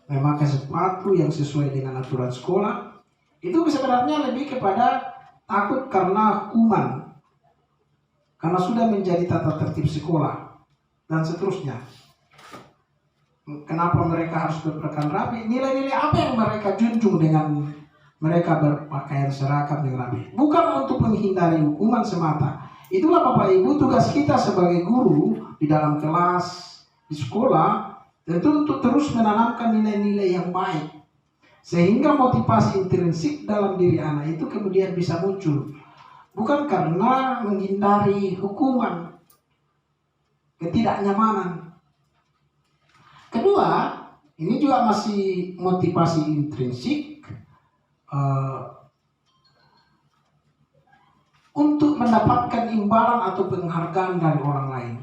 memakai sepatu yang sesuai dengan aturan sekolah, itu sebenarnya lebih kepada takut karena hukuman. Karena sudah menjadi tata tertib sekolah dan seterusnya. Kenapa mereka harus berpakaian rapi? Nilai-nilai apa yang mereka junjung dengan mereka berpakaian seragam yang rapi? Bukan untuk menghindari hukuman semata. Itulah Bapak Ibu tugas kita sebagai guru di dalam kelas, di sekolah, tentu untuk terus menanamkan nilai-nilai yang baik. Sehingga motivasi intrinsik dalam diri anak itu kemudian bisa muncul. Bukan karena menghindari hukuman, ketidaknyamanan. Kedua, ini juga masih motivasi intrinsik untuk mendapatkan imbalan atau penghargaan dari orang lain.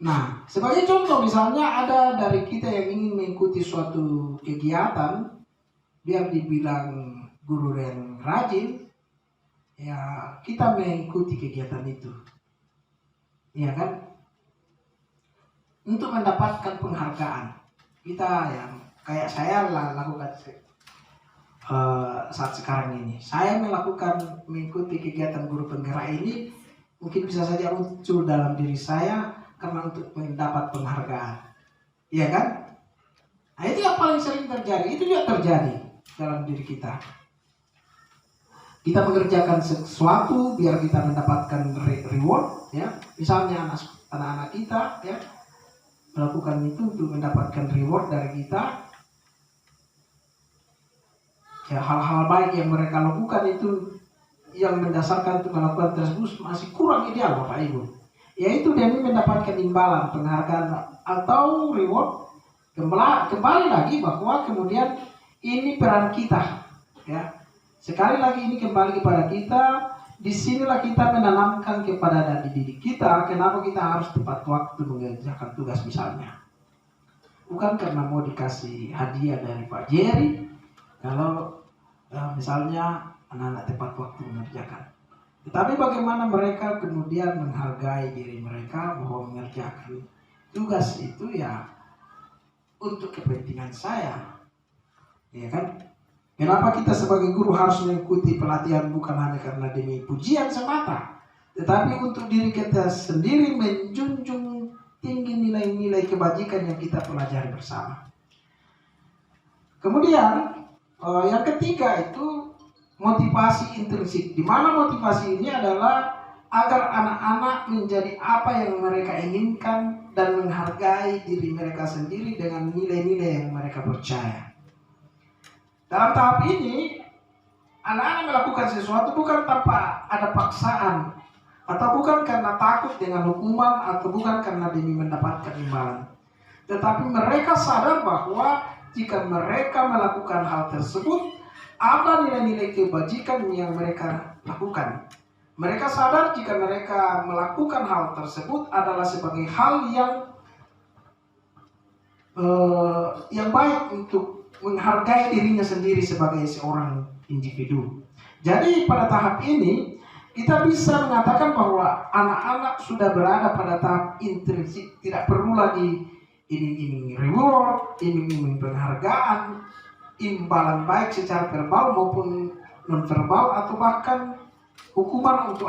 Nah, sebagai contoh misalnya ada dari kita yang ingin mengikuti suatu kegiatan, biar dibilang guru yang rajin, ya kita mengikuti kegiatan itu, ya kan, untuk mendapatkan penghargaan. Kita yang kayak saya lakukan saat sekarang ini, saya mengikuti kegiatan guru penggerak ini, mungkin bisa saja muncul dalam diri saya karena untuk mendapat penghargaan, ya kan. Nah, itu yang paling sering terjadi, itu juga terjadi dalam diri kita. Kita mengerjakan sesuatu biar kita mendapatkan reward, ya. Misalnya anak-anak kita, ya, melakukan itu untuk mendapatkan reward dari kita. Ya, hal-hal baik yang mereka lakukan itu yang mendasarkan untuk melakukan tersebut masih kurang ideal, Bapak Ibu. Yaitu demi mendapatkan imbalan, penghargaan atau reward. Kembali lagi bahwa kemudian ini peran kita, ya. Sekali lagi ini kembali kepada kita. Disinilah kita menanamkan kepada didik kita kenapa kita harus tepat waktu mengerjakan tugas misalnya. Bukan karena mau dikasih hadiah dari Pak Jerry, kalau misalnya anak-anak tepat waktu mengerjakan. Tetapi bagaimana mereka kemudian menghargai diri mereka bahwa mengerjakan tugas itu ya untuk kepentingan saya, ya kan? Kenapa kita sebagai guru harus mengikuti pelatihan bukan hanya karena demi pujian semata, tetapi untuk diri kita sendiri menjunjung tinggi nilai-nilai kebajikan yang kita pelajari bersama. Kemudian yang ketiga itu motivasi intrinsik, di mana motivasi ini adalah agar anak-anak menjadi apa yang mereka inginkan dan menghargai diri mereka sendiri dengan nilai-nilai yang mereka percaya. Dalam tahap ini, anak-anak melakukan sesuatu bukan tanpa ada paksaan, atau bukan karena takut dengan hukuman, atau bukan karena demi mendapatkan imbalan. Tetapi mereka sadar bahwa jika mereka melakukan hal tersebut, ada nilai-nilai kebajikan yang mereka lakukan. Mereka sadar jika mereka melakukan hal tersebut adalah sebagai hal yang baik untuk menghargai dirinya sendiri sebagai seorang individu. Jadi pada tahap ini kita bisa mengatakan bahwa anak-anak sudah berada pada tahap intrinsik, tidak perlu lagi iming-iming reward, iming-iming penghargaan, imbalan baik secara verbal maupun non-verbal, atau bahkan hukuman untuk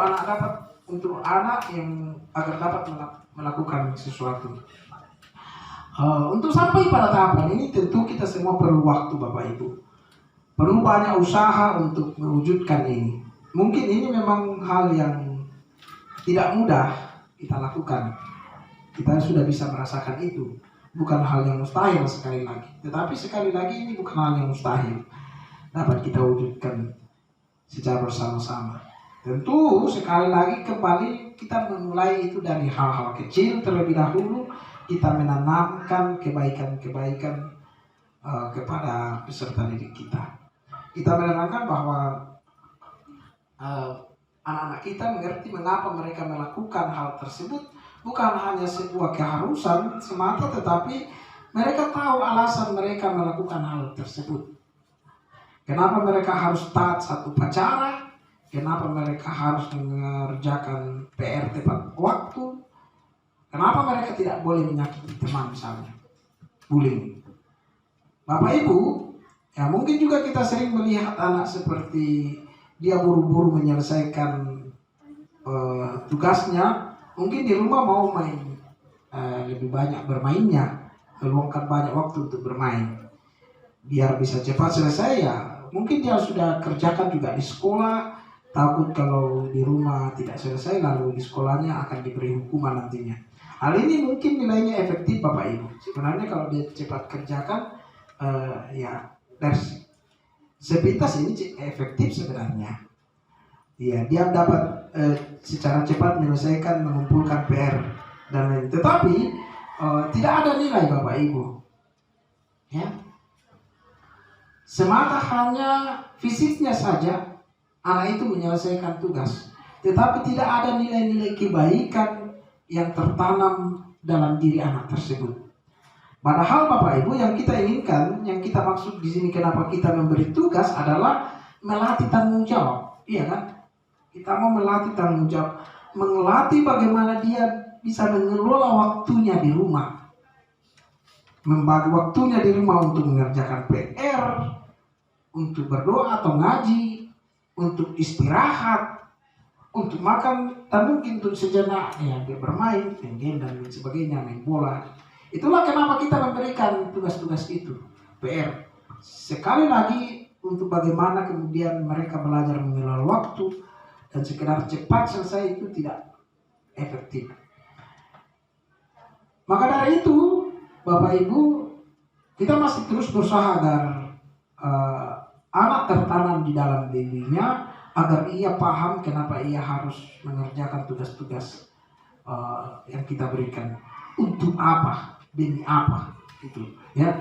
anak yang agar dapat melakukan sesuatu. Untuk sampai pada tahapan ini tentu kita semua perlu waktu, Bapak Ibu. Perlu banyak usaha untuk mewujudkan ini. Mungkin ini memang hal yang tidak mudah kita lakukan. Kita sudah bisa merasakan itu. Bukan hal yang mustahil sekali lagi. Tetapi sekali lagi ini bukan hal yang mustahil. Dapat kita wujudkan secara bersama-sama. Tentu sekali lagi kembali kita memulai itu dari hal-hal kecil terlebih dahulu. Kita menanamkan kebaikan-kebaikan kepada peserta didik kita. Kita menanamkan bahwa anak-anak kita mengerti mengapa mereka melakukan hal tersebut. Bukan hanya sebuah keharusan semata, tetapi mereka tahu alasan mereka melakukan hal tersebut. Kenapa mereka harus taat satu upacara? Kenapa mereka harus mengerjakan PR tepat waktu? Kenapa mereka tidak boleh menyakiti teman misalnya? Bullying. Bapak Ibu, ya mungkin juga kita sering melihat anak seperti dia buru-buru menyelesaikan tugasnya. Mungkin di rumah mau main lebih banyak bermainnya, meluangkan banyak waktu untuk bermain biar bisa cepat selesai. Ya mungkin dia sudah kerjakan juga di sekolah, takut kalau di rumah tidak selesai lalu di sekolahnya akan diberi hukuman nantinya. Hal ini mungkin nilainya efektif, Bapak Ibu. Sebenarnya kalau dia cepat kerjakan ya dari sepintas ini efektif sebenarnya. Ya, dia dapat secara cepat menyelesaikan, mengumpulkan PR dan lain. Tetapi tidak ada nilai, Bapak Ibu. Ya. Semata hanya fisiknya saja anak itu menyelesaikan tugas, tetapi tidak ada nilai-nilai kebaikan yang tertanam dalam diri anak tersebut. Padahal Bapak Ibu yang kita inginkan, yang kita maksud di sini kenapa kita memberi tugas adalah melatih tanggung jawab, iya kan? Kita mau melatih tanggung jawab, melatih bagaimana dia bisa mengelola waktunya di rumah, membagi waktunya di rumah untuk mengerjakan PR, untuk berdoa atau ngaji, untuk istirahat, untuk makan, dan mungkin untuk sejenak ya dia bermain, main game dan lain sebagainya, main bola. Itulah kenapa kita memberikan tugas-tugas itu, PR. Sekali lagi untuk bagaimana kemudian mereka belajar mengelola waktu. Dan sekedar cepat selesai itu tidak efektif. Maka dari itu, Bapak Ibu, kita masih terus berusaha agar anak tertanam di dalam dirinya, agar ia paham kenapa ia harus mengerjakan tugas-tugas yang kita berikan. Untuk apa? Demi apa? Gitu, ya.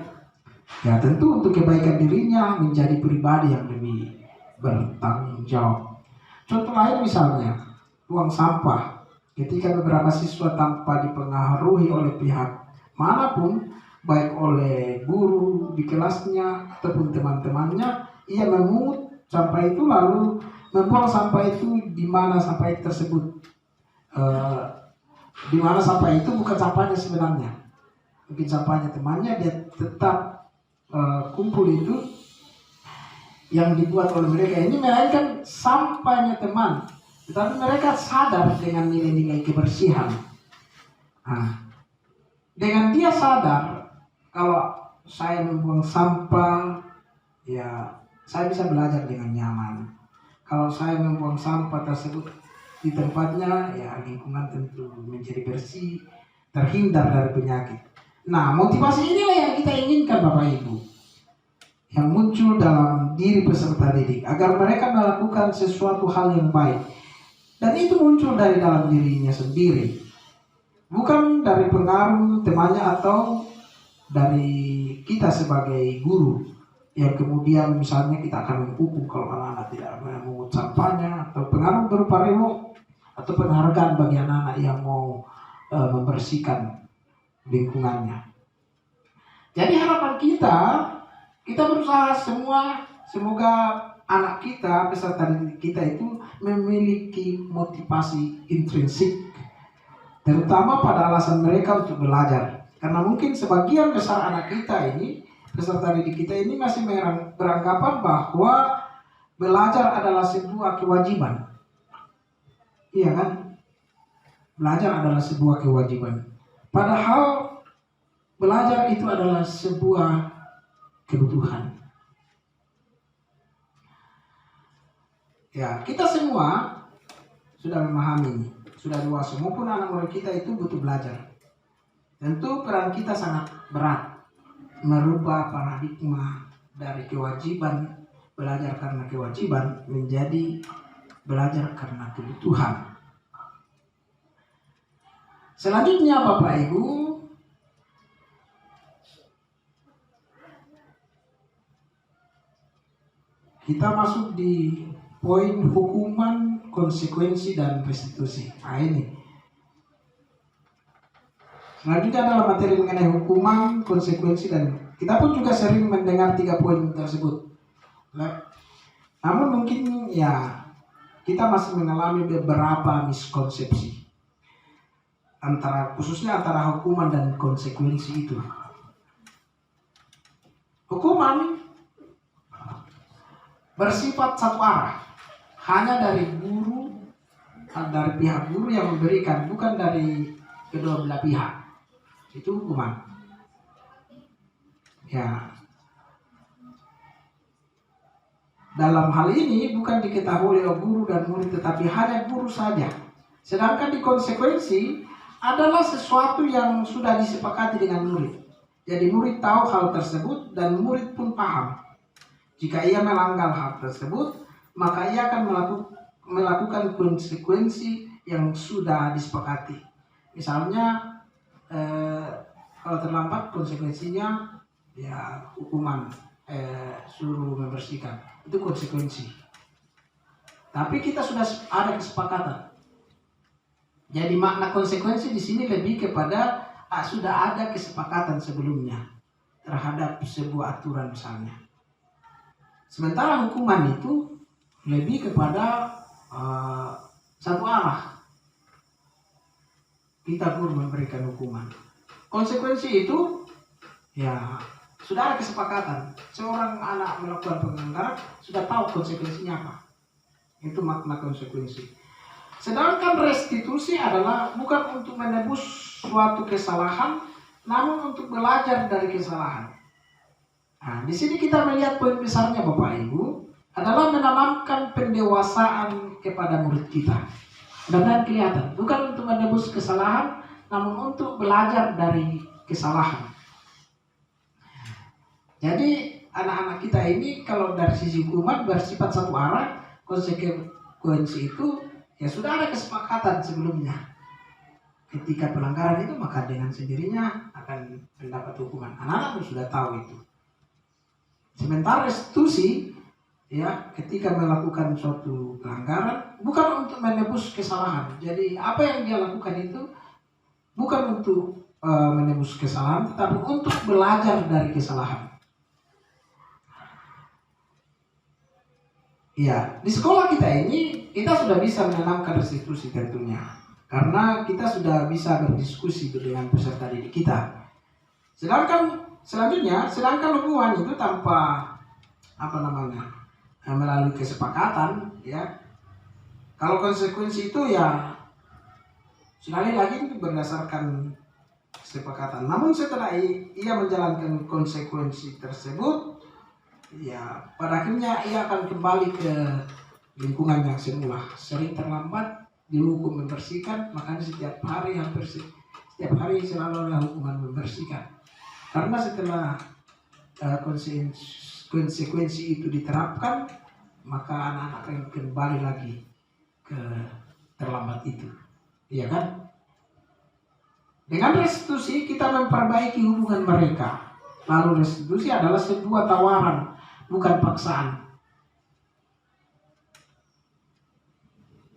Ya tentu untuk kebaikan dirinya, menjadi pribadi yang lebih bertanggung jawab. Contoh lain misalnya, buang sampah. Ketika beberapa siswa tanpa dipengaruhi oleh pihak manapun, baik oleh guru di kelasnya ataupun teman-temannya, ia memungut sampah itu lalu membuang sampah itu di mana sampah tersebut. Di mana sampah itu bukan sampahnya sebenarnya, mungkin sampahnya temannya, dia tetap kumpul itu yang dibuat oleh mereka ini melainkan sampahnya teman, tetapi mereka sadar dengan nilai-nilai kebersihan. Dengan dia sadar kalau saya membuang sampah, ya saya bisa belajar dengan nyaman. Kalau saya membuang sampah tersebut di tempatnya, ya lingkungan tentu menjadi bersih, terhindar dari penyakit. Nah, motivasi inilah yang kita inginkan Bapak Ibu, yang muncul dalam diri peserta didik agar mereka melakukan sesuatu hal yang baik, dan itu muncul dari dalam dirinya sendiri, bukan dari pengaruh temannya atau dari kita sebagai guru yang kemudian misalnya kita akan menghukum kalau anak-anak tidak memungut sampahnya, atau pengaruh berupa reward atau penghargaan bagi anak-anak yang mau membersihkan lingkungannya. Jadi harapan kita berusaha semoga anak kita, peserta didik kita itu memiliki motivasi intrinsik, terutama pada alasan mereka untuk belajar. Karena mungkin sebagian besar anak kita ini, peserta didik kita ini masih beranggapan bahwa belajar adalah sebuah kewajiban. Iya kan? Belajar adalah sebuah kewajiban. Padahal belajar itu adalah sebuah kebutuhan. Ya, kita semua sudah memahami, sudah dewasa, maupun anak murid kita itu butuh belajar. Tentu peran kita sangat berat, merubah paradigma dari kewajiban belajar karena kewajiban menjadi belajar karena kebutuhan. Selanjutnya Bapak Ibu, kita masuk di poin hukuman, konsekuensi, dan restitusi. Nah ini. Selanjutnya adalah materi mengenai hukuman, konsekuensi, dan kita pun juga sering mendengar 3 poin tersebut. Namun mungkin ya kita masih mengalami beberapa miskonsepsi khususnya antara hukuman dan konsekuensi itu. Hukuman bersifat satu arah, hanya dari pihak guru yang memberikan, bukan dari kedua belah pihak. Itu hukuman. Ya. Dalam hal ini bukan diketahui oleh guru dan murid, tetapi hanya guru saja. Sedangkan di konsekuensi adalah sesuatu yang sudah disepakati dengan murid. Jadi murid tahu hal tersebut dan murid pun paham. Jika ia melanggar hal tersebut, maka ia akan melakukan konsekuensi yang sudah disepakati. Misalnya kalau terlambat konsekuensinya ya hukuman, suruh membersihkan, itu konsekuensi. Tapi kita sudah ada kesepakatan. Jadi makna konsekuensi di sini lebih kepada sudah ada kesepakatan sebelumnya terhadap sebuah aturan misalnya. Sementara hukuman itu lebih kepada satu arah. Kita pun memberikan hukuman. Konsekuensi itu ya sudah ada kesepakatan. Seorang anak melakukan pelanggaran sudah tahu konsekuensinya apa. Itu makna konsekuensi. Sedangkan restitusi adalah bukan untuk menebus suatu kesalahan, namun untuk belajar dari kesalahan. Nah, di sini kita melihat poin besarnya Bapak Ibu adalah menanamkan pendewasaan kepada murid kita. Mudah-mudahan kelihatan, bukan untuk menebus kesalahan, namun untuk belajar dari kesalahan. Jadi anak-anak kita ini kalau dari sisi hukuman bersifat satu arah, konsekuensi itu ya sudah ada kesepakatan sebelumnya. Ketika pelanggaran itu maka dengan sendirinya akan mendapat hukuman. Anak-anak sudah tahu itu. Sementara restitusi ya ketika melakukan suatu pelanggaran bukan untuk menebus kesalahan. Jadi apa yang dia lakukan itu bukan untuk menebus kesalahan, tetapi untuk belajar dari kesalahan. Ya, di sekolah kita ini kita sudah bisa menanamkan restitusi tentunya, karena kita sudah bisa berdiskusi dengan peserta didik kita. Sedangkan hubungan itu tanpa melalui kesepakatan, ya. Kalau konsekuensi itu ya sekali lagi itu berdasarkan kesepakatan. Namun setelah ia menjalankan konsekuensi tersebut, ya pada akhirnya ia akan kembali ke lingkungan yang semula. Sering terlambat dihukum membersihkan, makanya setiap hari selalu ada hukuman membersihkan. Karena setelah konsekuensi itu diterapkan, maka anak-anak akan kembali lagi ke terlambat itu, iya kan? Dengan restitusi kita memperbaiki hubungan mereka. Lalu restitusi adalah sebuah tawaran, bukan paksaan.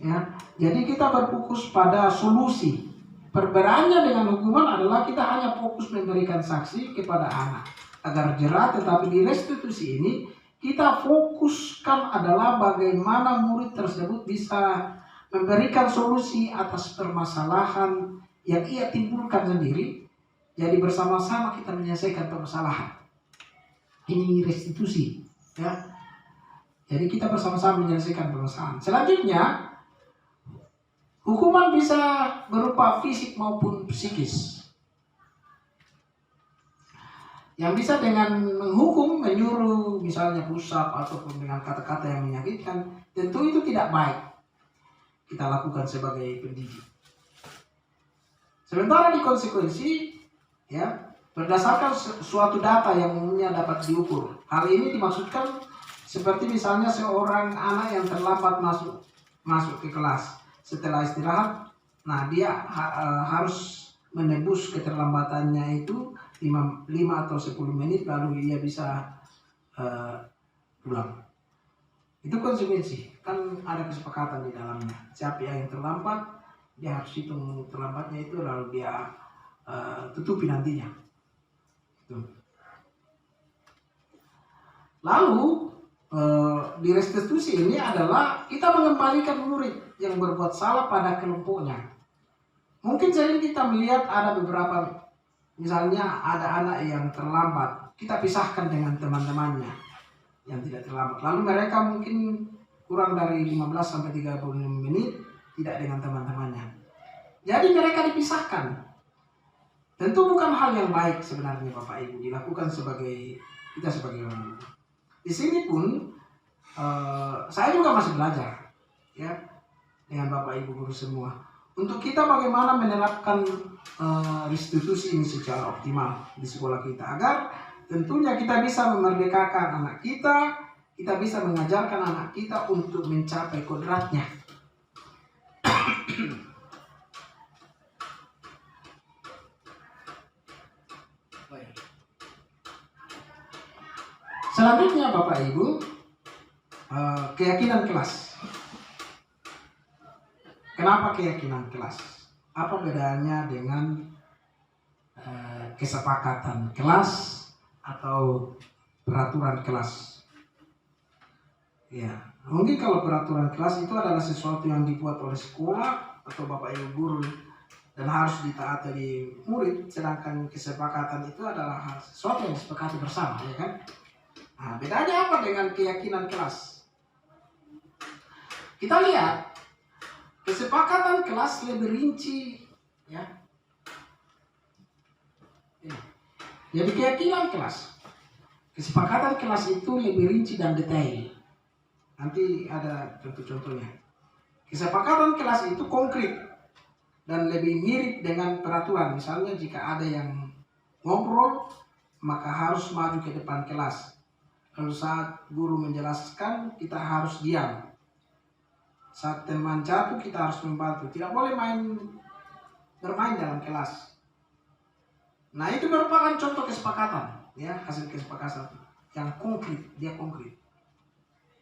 Ya, jadi kita berfokus pada solusi. Perbedaannya dengan hukuman adalah kita hanya fokus memberikan saksi kepada anak agar jerah, tetapi di restitusi ini kita fokuskan adalah bagaimana murid tersebut bisa memberikan solusi atas permasalahan yang ia timbulkan sendiri. Jadi bersama-sama kita menyelesaikan permasalahan. Ini restitusi, ya. Jadi kita bersama-sama menyelesaikan permasalahan. Selanjutnya, hukuman bisa berupa fisik maupun psikis. Yang bisa dengan menghukum, menyuruh, misalnya pusap ataupun dengan kata-kata yang menyakitkan, tentu itu tidak baik kita lakukan sebagai pendidik. Sementara di konsekuensi, ya, berdasarkan suatu data yang umumnya dapat diukur. Hal ini dimaksudkan seperti misalnya seorang anak yang terlambat masuk ke kelas setelah istirahat. Nah, dia harus menebus keterlambatannya itu 5 atau 10 menit, lalu ia bisa pulang. Itu konsekuensi, kan ada kesepakatan di dalamnya. Siapa yang terlambat, dia harus hitung terlambatnya itu, lalu dia tutupi nantinya. Lalu di restitusi ini adalah kita mengembalikan murid yang berbuat salah pada kelompoknya. Mungkin sering kita melihat ada beberapa, misalnya ada anak yang terlambat, kita pisahkan dengan teman-temannya yang tidak terlambat. Lalu mereka mungkin kurang dari 15 sampai 30 menit tidak dengan teman-temannya. Jadi mereka dipisahkan. Tentu bukan hal yang baik sebenarnya Bapak Ibu dilakukan sebagai orang tua. Di sini pun saya juga masih belajar, ya, dengan Bapak Ibu guru semua. Untuk kita bagaimana menerapkan restitusi ini secara optimal di sekolah kita, agar tentunya kita bisa memerdekakan anak kita bisa mengajarkan anak kita untuk mencapai kodratnya. Selanjutnya Bapak Ibu, keyakinan kelas. Kenapa keyakinan kelas? Apa bedanya dengan kesepakatan kelas atau peraturan kelas? Ya, mungkin kalau peraturan kelas itu adalah sesuatu yang dibuat oleh sekolah atau Bapak Ibu guru dan harus ditaati di murid, sedangkan kesepakatan itu adalah sesuatu yang disepakati bersama, ya kan? Nah, bedanya apa dengan keyakinan kelas? Kita lihat kesepakatan kelas lebih rinci, ya. Jadi keyakinan kelas, kesepakatan kelas itu lebih rinci dan detail. Nanti ada contoh-contohnya. Kesepakatan kelas itu konkret dan lebih mirip dengan peraturan. Misalnya jika ada yang ngobrol, maka harus maju ke depan kelas. Lalu saat guru menjelaskan, kita harus diam. Saat teman jatuh, kita harus membantu. Tidak boleh bermain dalam kelas. Nah, itu merupakan contoh kesepakatan, ya, hasil kesepakatan yang konkret, dia konkret.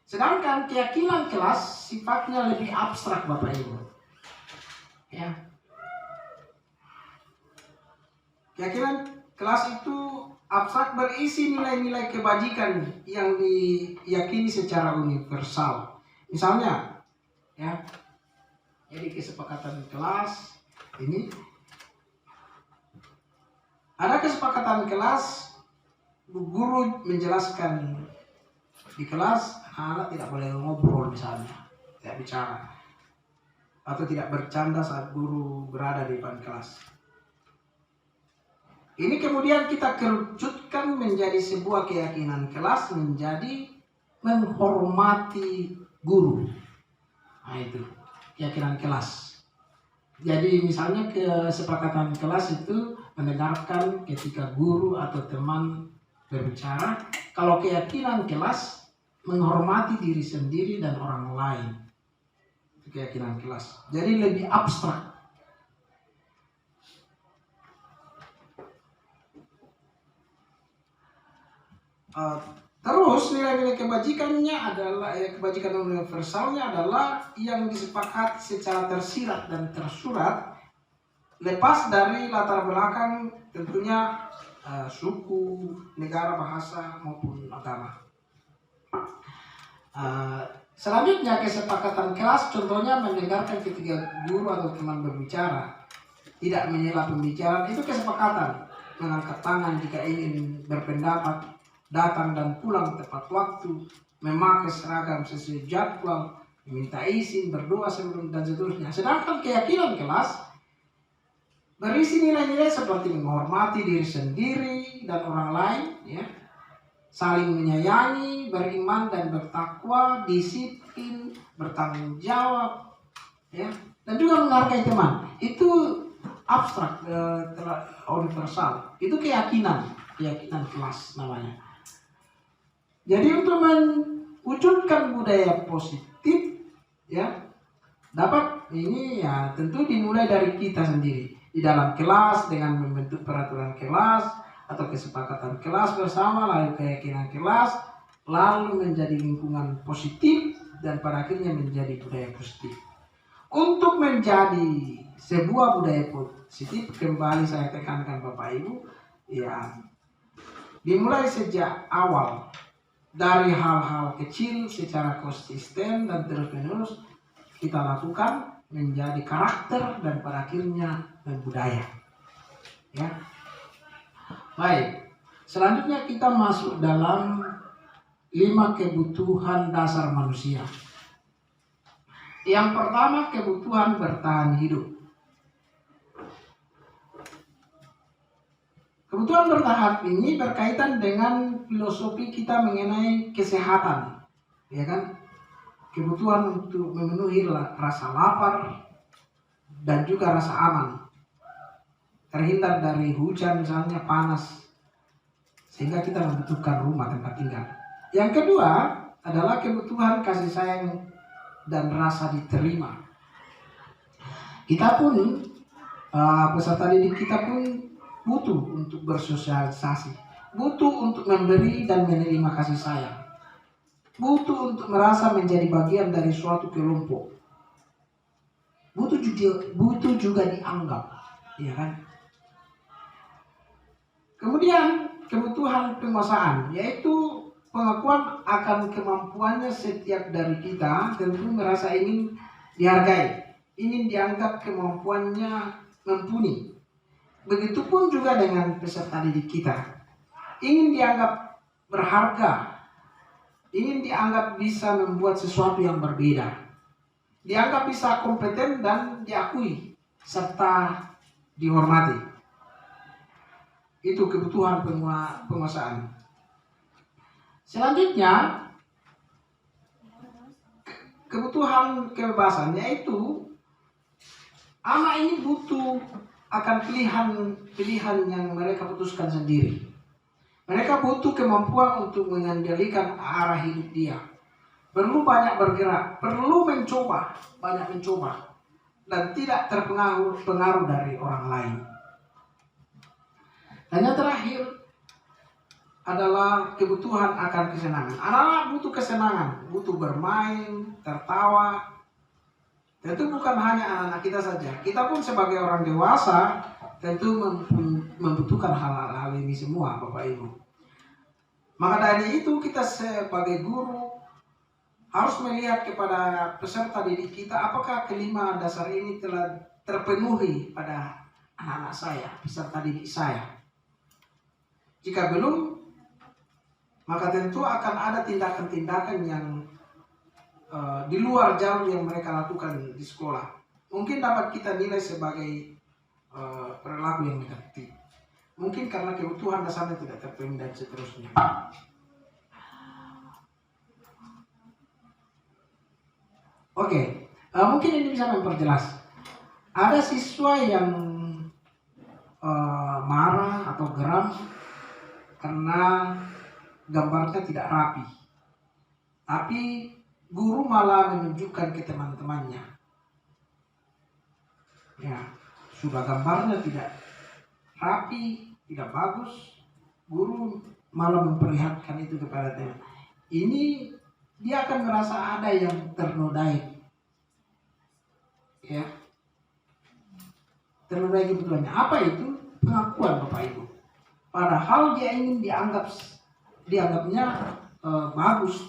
Sedangkan keyakinan kelas sifatnya lebih abstrak, Bapak Ibu. Ya. Keyakinan kelas itu abstrak, berisi nilai-nilai kebajikan yang diyakini secara universal. Misalnya, ya, jadi kesepakatan kelas ini, ada kesepakatan kelas, guru menjelaskan di kelas, anak tidak boleh ngobrol misalnya, tidak bicara, atau tidak bercanda saat guru berada di depan kelas. Ini kemudian kita kerucutkan menjadi sebuah keyakinan kelas, menjadi menghormati guru. Nah itu keyakinan kelas. Jadi misalnya kesepakatan kelas itu mendengarkan ketika guru atau teman berbicara. Kalau keyakinan kelas menghormati diri sendiri dan orang lain. Itu keyakinan kelas. Jadi lebih abstrak. Terus nilai-nilai kebajikannya adalah kebajikan universalnya adalah yang disepakati secara tersirat dan tersurat, lepas dari latar belakang tentunya suku, negara, bahasa maupun agama. Selanjutnya kesepakatan kelas, contohnya mendengarkan ketika guru atau teman berbicara, tidak menyela pembicaraan, itu kesepakatan. Mengangkat tangan jika ingin berpendapat, datang dan pulang tepat waktu, memakai seragam sesuai jadwal, meminta izin, berdoa sebelum dan seterusnya. Sedangkan keyakinan kelas berisi nilai-nilai seperti menghormati diri sendiri dan orang lain, ya, saling menyayangi, beriman dan bertakwa, disiplin, bertanggung jawab, ya, dan juga menghargai teman. Itu abstrak, universal. Itu keyakinan kelas namanya. Jadi untuk mewujudkan budaya positif, ya, dapat ini ya tentu dimulai dari kita sendiri di dalam kelas dengan membentuk peraturan kelas atau kesepakatan kelas bersama, lalu keyakinan kelas, lalu menjadi lingkungan positif dan pada akhirnya menjadi budaya positif. Untuk menjadi sebuah budaya positif, kembali saya tekankan Bapak Ibu, ya, dimulai sejak awal. Dari hal-hal kecil secara konsisten dan terus-menerus kita lakukan menjadi karakter dan pada akhirnya budaya. Ya. Baik, selanjutnya kita masuk dalam 5 kebutuhan dasar manusia. Yang pertama, kebutuhan bertahan hidup. Kebutuhan bertahan ini berkaitan dengan filosofi kita mengenai kesehatan, ya kan? Kebutuhan untuk memenuhi rasa lapar dan juga rasa aman, terhindar dari hujan misalnya, panas, sehingga kita membutuhkan rumah tempat tinggal. Yang kedua adalah kebutuhan kasih sayang dan rasa diterima. Kita pun peserta didik kita pun butuh untuk bersosialisasi, butuh untuk memberi dan menerima kasih sayang, butuh untuk merasa menjadi bagian dari suatu kelompok, butuh juga dianggap, ya kan? Kemudian kebutuhan penguasaan, yaitu pengakuan akan kemampuannya setiap dari kita, tentu merasa ingin dihargai, ingin dianggap kemampuannya mumpuni. Begitupun juga dengan peserta didik kita. Ingin dianggap berharga. Ingin dianggap bisa membuat sesuatu yang berbeda. Dianggap bisa kompeten dan diakui. Serta dihormati. Itu kebutuhan penguasaan. Selanjutnya, kebutuhan kebebasan, yaitu anak ini butuh akan pilihan yang mereka putuskan sendiri. Mereka butuh kemampuan untuk mengendalikan arah hidup dia. Perlu banyak bergerak, perlu banyak mencoba, dan tidak terpengaruh dari orang lain. Dan yang terakhir adalah kebutuhan akan kesenangan. Anak-anak butuh kesenangan, butuh bermain, tertawa. Tentu bukan hanya anak-anak kita saja. Kita pun sebagai orang dewasa tentu membutuhkan hal-hal ini semua, Bapak Ibu. Maka dari itu kita sebagai guru harus melihat kepada peserta didik kita, apakah kelima dasar ini telah terpenuhi pada anak-anak saya, peserta didik saya. Jika belum, maka tentu akan ada tindakan-tindakan yang di luar jalur yang mereka lakukan di sekolah. Mungkin dapat kita nilai sebagai perilaku yang negatif. Mungkin karena kebutuhan dasarnya tidak terpenuhi dan seterusnya. Oke, mungkin ini bisa memperjelas. Ada siswa yang marah atau geram karena gambarnya tidak rapi. Tapi guru malah menunjukkan ke teman-temannya. Ya, sudah gambarnya tidak rapi, tidak bagus. Guru malah memperlihatkan itu kepada teman. Ini dia akan merasa ada yang ternodai, ya, ternodai kebutuhannya. Apa itu? Pengakuan Bapak Ibu. Padahal dia ingin dianggapnya bagus,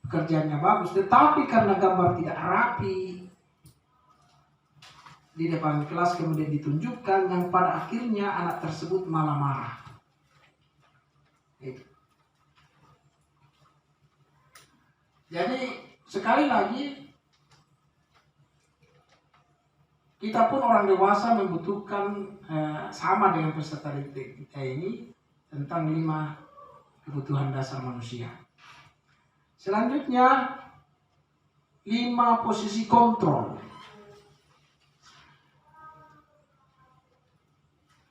pekerjaannya bagus, tetapi karena gambar tidak rapi di depan kelas kemudian ditunjukkan, yang pada akhirnya anak tersebut malah marah. Itu. Jadi sekali lagi kita pun orang dewasa membutuhkan sama dengan peserta didik kita ini tentang 5 kebutuhan dasar manusia. Selanjutnya 5 posisi kontrol.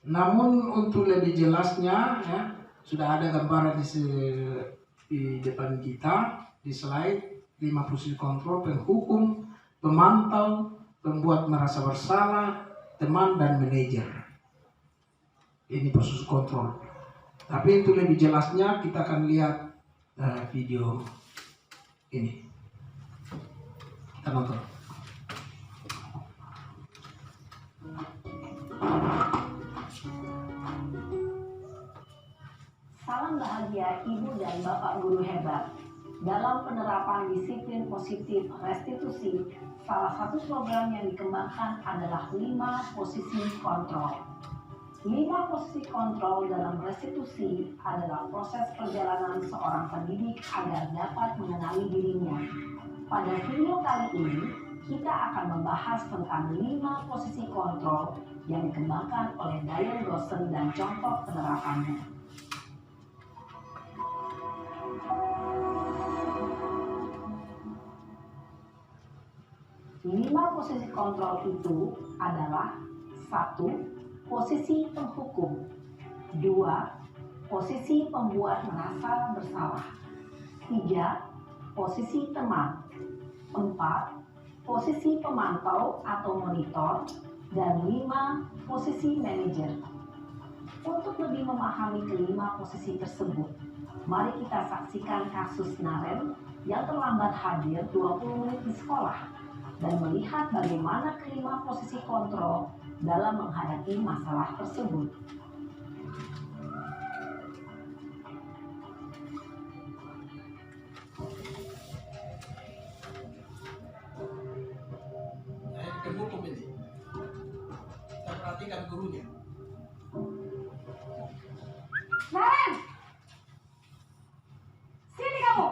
Namun untuk lebih jelasnya, ya, sudah ada gambaran di depan kita. Di slide 5 posisi kontrol: penghukum, pemantau, pembuat merasa bersalah, teman, dan manajer. Ini posisi kontrol. Tapi untuk lebih jelasnya kita akan lihat video ini. Kita nonton. Salam bahagia Ibu dan Bapak guru hebat. Dalam penerapan disiplin positif restitusi, salah satu program yang dikembangkan adalah 5 posisi kontrol. 5 posisi kontrol dalam restitusi adalah proses perjalanan seorang pendidik agar dapat mengenali dirinya. Pada video kali ini, kita akan membahas tentang 5 posisi kontrol yang dikembangkan oleh Diane Rosen dan contoh penerapannya. 5 posisi kontrol itu adalah: 1. Posisi penghukum. 2. Posisi pembuat merasa bersalah. 3. Posisi teman. 4. Posisi pemantau atau monitor. Dan 5. Posisi manajer. Untuk lebih memahami kelima posisi tersebut, mari kita saksikan kasus Naren yang terlambat hadir 20 menit di sekolah dan melihat bagaimana kelima posisi kontrol dalam menghadapi masalah tersebut. Penghukum ini, kita perhatikan gurunya. Naren, sini kamu.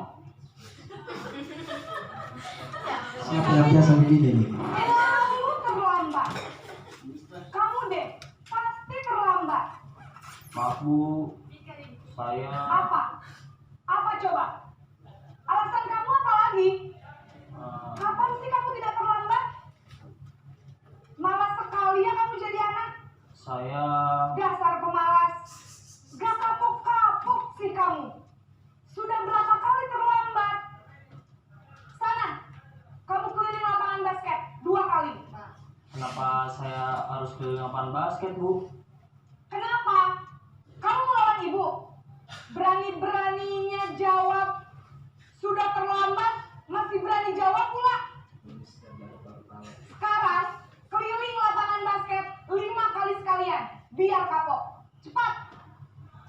Siapa yang biasa begini nih? Kamu terlambat. Kamu deh, pasti terlambat. Maaf Bu, saya Apa? Apa coba? Alasan kamu apa lagi? Kapan sih kamu tidak terlambat? Malas sekali ya kamu jadi anak. saya Dasar pemalas. Gak kapok-kapok sih kamu. Sudah berapa kali terlambat? Sana, kamu keliling lapangan basket 2 kali. kenapa saya harus ke lapangan basket Bu? Kenapa? Kamu melawan ibu? Berani-beraninya jawab sudah terlambat, masih berani jawab pula. Sekarang keliling lapangan basket 5 kali sekalian, biar kapok. Cepat,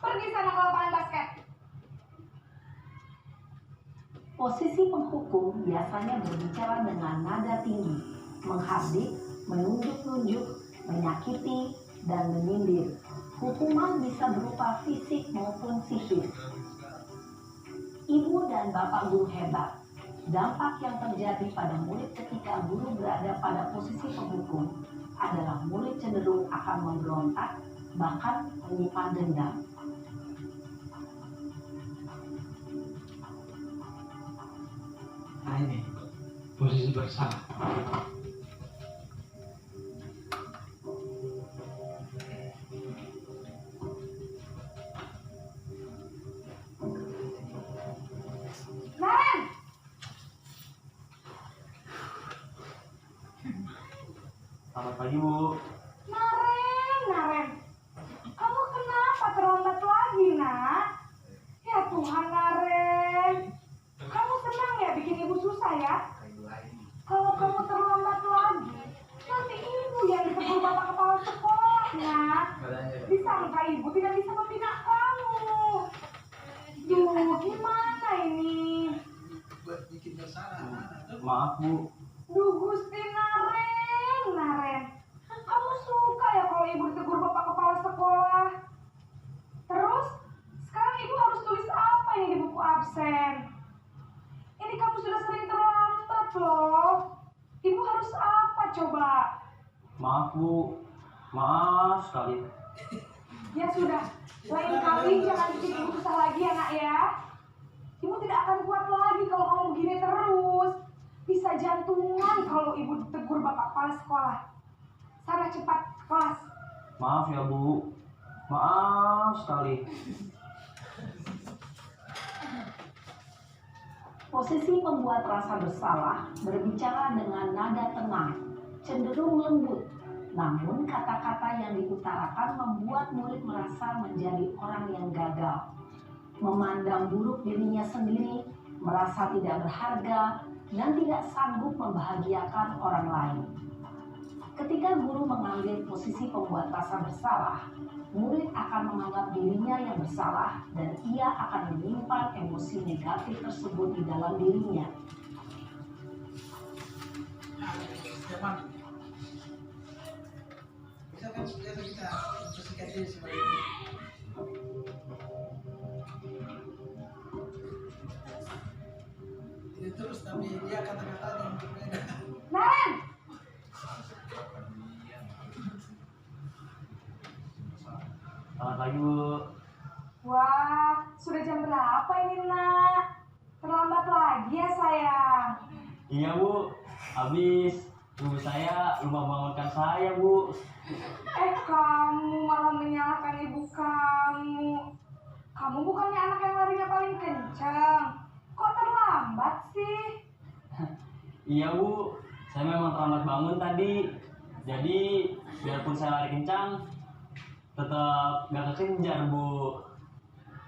pergi sana ke lapangan basket. Posisi penghukum penghukum biasanya berbicara dengan nada tinggi, menghardik, menunjuk-nunjuk, menyakiti, dan menyindir. Hukuman bisa berupa fisik maupun psikis. Ibu dan bapak guru hebat. Dampak yang terjadi pada murid ketika guru berada pada posisi penghukum adalah murid cenderung akan memberontak, bahkan menyimpan dendam. Nah ini posisi bersalah. Naren, Selamat pagi, Bu. Naren, kamu kenapa terlambat lagi, nak? Ya Tuhan, Naren, kamu senang ya bikin ibu susah ya? Kalau kamu terlambat lagi, nanti ibu yang ditegur bapak kepala sekolah, nak. Disangka ibu tidak bisa membina kamu. Duh, gimana ini? Bikin bersalah. Maaf, Bu. Duh, Gusti Naren, kamu suka ya kalau ibu ditegur bapak kepala sekolah? Terus, sekarang ibu harus tulis apa ini di buku absen? Ini kamu sudah sering terlambat loh. Ibu harus apa coba? Maaf, Bu. Maaf sekali. Ya sudah, lain kali jangan bikin ibu susah lagi ya nak ya. Ibu tidak akan kuat lagi kalau kamu begini terus. Bisa jantungan kalau ibu ditegur bapak kepala sekolah. Sana cepat ke kelas. Maaf ya, Bu. Maaf sekali. Posisi pembuat rasa bersalah berbicara dengan nada tenang, cenderung lembut. Namun kata-kata yang diutarakan membuat murid merasa menjadi orang yang gagal, memandang buruk dirinya sendiri, merasa tidak berharga, dan tidak sanggup membahagiakan orang lain. Ketika guru mengambil posisi pembuat rasa bersalah, murid akan menganggap dirinya yang bersalah dan ia akan menyimpan emosi negatif tersebut di dalam dirinya. Bisa kan biasa kita membersihkan diri seperti ini. Ini terus tapi dia kata-katanya yang berbeda. Naren, Selamat pagi, Bu. wah sudah jam berapa ini nak? Terlambat lagi ya sayang. Iya, Bu. Habis ibu saya lupa bangunkan saya, Bu. Kamu malah menyalahkan ibu kamu. Kamu bukannya anak yang larinya paling kencang. Kok terlambat sih? Iya, Bu. Saya memang terlambat bangun tadi. Jadi, biarpun saya lari kencang, tetap gak kekejar, Bu.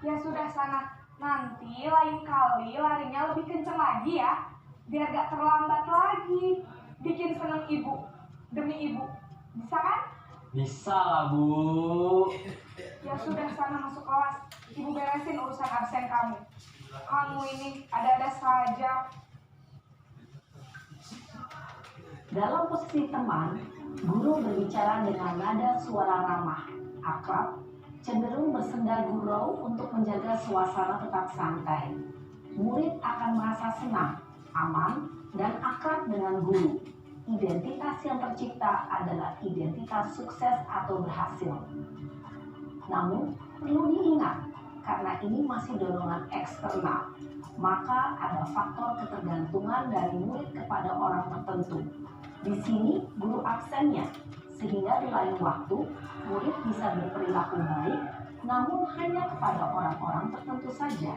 Ya sudah sana. Nanti lain kali larinya lebih kencang lagi ya. Biar gak terlambat lagi. Bikin seneng ibu. Demi ibu. Bisa kan? Bisa lah, Bu. Ya sudah sana masuk kelas. Ibu beresin urusan absen kamu. Kamu ini ada-ada saja. Dalam posisi teman, guru berbicara dengan nada suara ramah, akrab, cenderung bersenda gurau untuk menjaga suasana tetap santai. Murid akan merasa senang, aman, dan akrab dengan guru. Identitas yang tercipta adalah identitas sukses atau berhasil. Namun, perlu diingat, karena ini masih dorongan eksternal, maka ada faktor ketergantungan dari murid kepada orang tertentu. Di sini, guru absennya, sehingga di lain waktu, murid bisa berperilaku baik, namun hanya kepada orang-orang tertentu saja.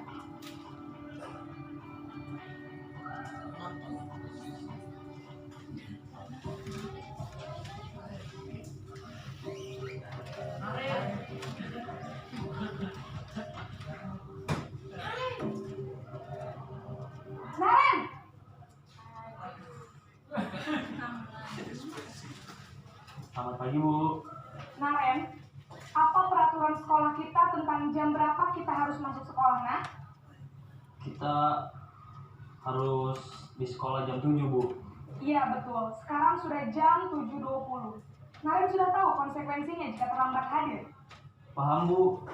Naren! Selamat pagi, Bu. Naren, apa peraturan sekolah kita tentang jam berapa kita harus masuk sekolah, nak? Kita harus di sekolah jam 7, Bu. Iya betul, sekarang sudah jam 7.20. Naren sudah tahu konsekuensinya jika terlambat hadir. Paham, Bu.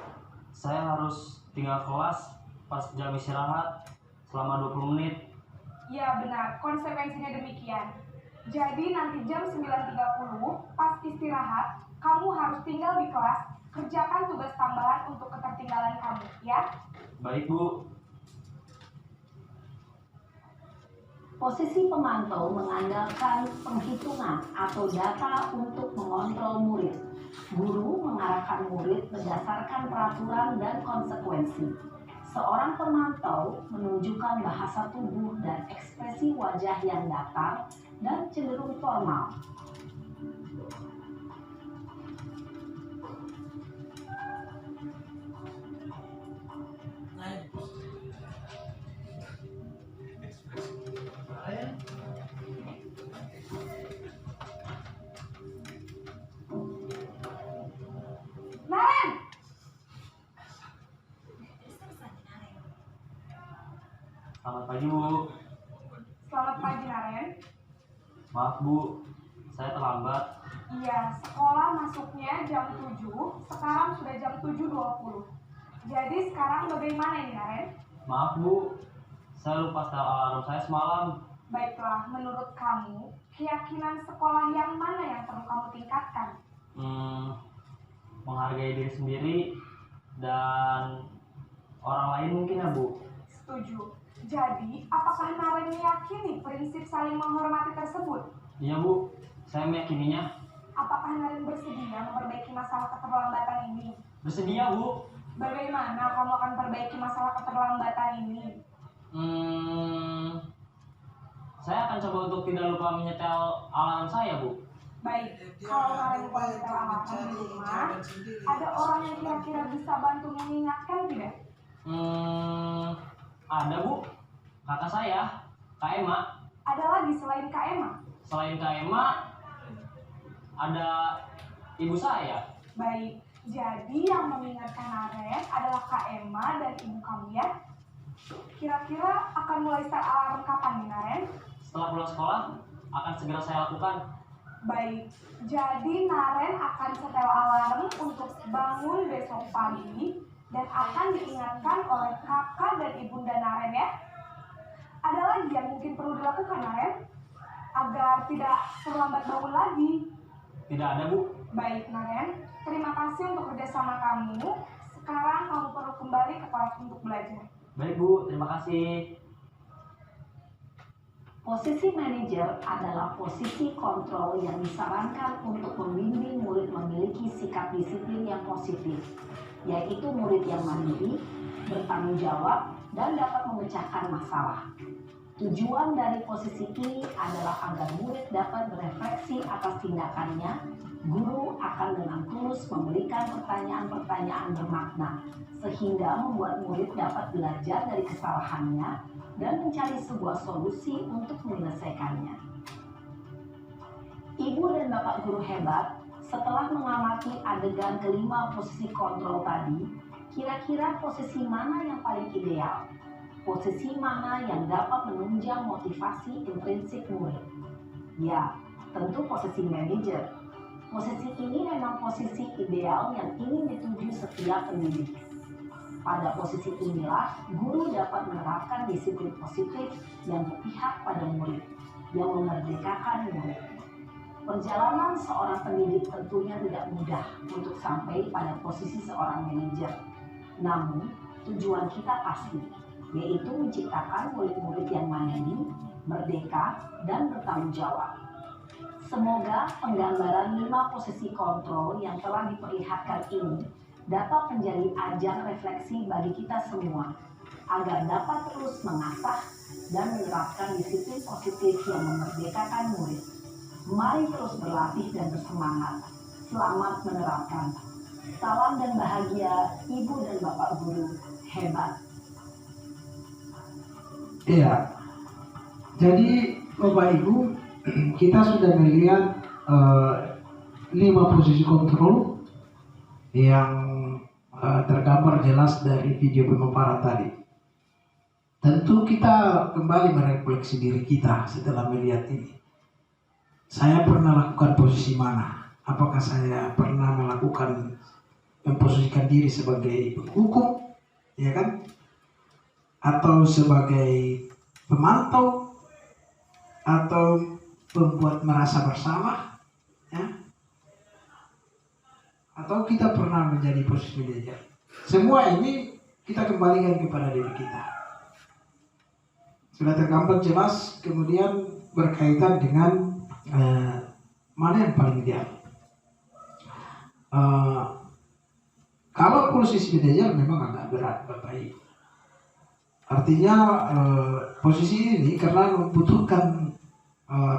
Saya harus tinggal kelas pas jam istirahat selama 20 menit. Iya benar, konsekuensinya demikian. Jadi nanti jam 9.30 pas istirahat, kamu harus tinggal di kelas, kerjakan tugas tambahan untuk ketertinggalan kamu, ya? Baik, Bu. Posisi pemantau mengandalkan penghitungan atau data untuk mengontrol murid. Guru mengarahkan murid berdasarkan peraturan dan konsekuensi. Seorang pemantau menunjukkan bahasa tubuh dan ekspresi wajah yang datar dan cenderung formal. Naren! Selamat pagi, Bu. Selamat pagi, Naren. Maaf, Bu. Saya terlambat. Iya, sekolah masuknya jam 7, sekarang sudah jam 7.20. Jadi sekarang bagaimana ini, Naren? Maaf, Bu. Saya lupa setel alarm saya semalam. Baiklah, menurut kamu, keyakinan sekolah yang mana yang perlu kamu tingkatkan? Menghargai diri sendiri dan orang lain mungkin ya, Bu. Setuju. Jadi, apakah Naren meyakini prinsip saling menghormati tersebut? Iya, Bu. Saya meyakininya. Apakah Naren bersedia memperbaiki masalah keterlambatan ini? Bersedia, Bu. Bagaimana kamu akan perbaiki masalah keterlambatan ini? Saya akan coba untuk tidak lupa menyetel alarm saya, Bu. Baik, kalau Naren menyetel alarm di rumah, ada orang yang kira-kira bisa bantu mengingatkan tidak? Ada, Bu. Kakak saya, Kak Emma. Ada lagi selain Kak Emma? Selain Kak Emma, ada ibu saya. Baik, jadi yang mengingatkan Naren adalah Kak Emma dan ibu kamu ya? Kira-kira akan mulai start alarm kapan nih, Naren? Setelah pulang sekolah, akan segera saya lakukan. Baik, jadi Naren akan setel alarm untuk bangun besok pagi dan akan diingatkan oleh kakak dan ibunda Naren ya. Ada lagi yang mungkin perlu dilakukan, Naren? Agar tidak terlambat bangun lagi. Tidak ada, Bu. Baik, Naren. Terima kasih untuk kerjasama kamu. Sekarang kamu perlu kembali ke kelas untuk belajar. Baik, Bu. Terima kasih. Posisi manajer adalah posisi kontrol yang disarankan untuk membimbing murid memiliki sikap disiplin yang positif, yaitu murid yang mandiri, bertanggung jawab, dan dapat memecahkan masalah. Tujuan dari posisi ini adalah agar murid dapat berefleksi atas tindakannya. Guru akan dengan tulus memberikan pertanyaan-pertanyaan bermakna, sehingga membuat murid dapat belajar dari kesalahannya dan mencari sebuah solusi untuk menyelesaikannya. Ibu dan Bapak guru hebat, setelah mengamati adegan kelima posisi kontrol tadi, kira-kira posisi mana yang paling ideal? Posisi mana yang dapat menunjang motivasi intrinsik murid? Ya, tentu posisi manajer. Posisi ini memang posisi ideal yang ingin dituju setiap pendidik. Pada posisi inilah, guru dapat menerapkan disiplin positif yang berpihak pada murid, yang memerdekakan murid. Perjalanan seorang pendidik tentunya tidak mudah untuk sampai pada posisi seorang manajer. Namun, tujuan kita pasti, yaitu menciptakan murid-murid yang mandiri, merdeka, dan bertanggung jawab. Semoga penggambaran 5 posisi kontrol yang telah diperlihatkan ini dapat menjadi ajang refleksi bagi kita semua, agar dapat terus mengasah dan menerapkan disiplin positif yang memerdekakan murid. Mari terus berlatih dan bersemangat. Selamat menerapkan. Salam dan bahagia Ibu dan Bapak guru hebat. Iya. Jadi Bapak Ibu, kita sudah melihat 5 posisi kontrol yang tergambar jelas dari video pemaparan tadi. Tentu kita kembali merefleksi diri kita setelah melihat ini. Saya pernah lakukan posisi mana? Apakah saya pernah memposisikan diri sebagai penghukum, ya kan? Atau sebagai pemantau, atau pembuat merasa bersalah, ya? Atau kita pernah menjadi posisi manajer? Semua ini kita kembalikan kepada diri kita. Sudah tergambar jelas, kemudian berkaitan dengan mana yang paling ideal. Kalau posisi manajer memang agak berat Bapak Ibu. Artinya posisi ini karena membutuhkan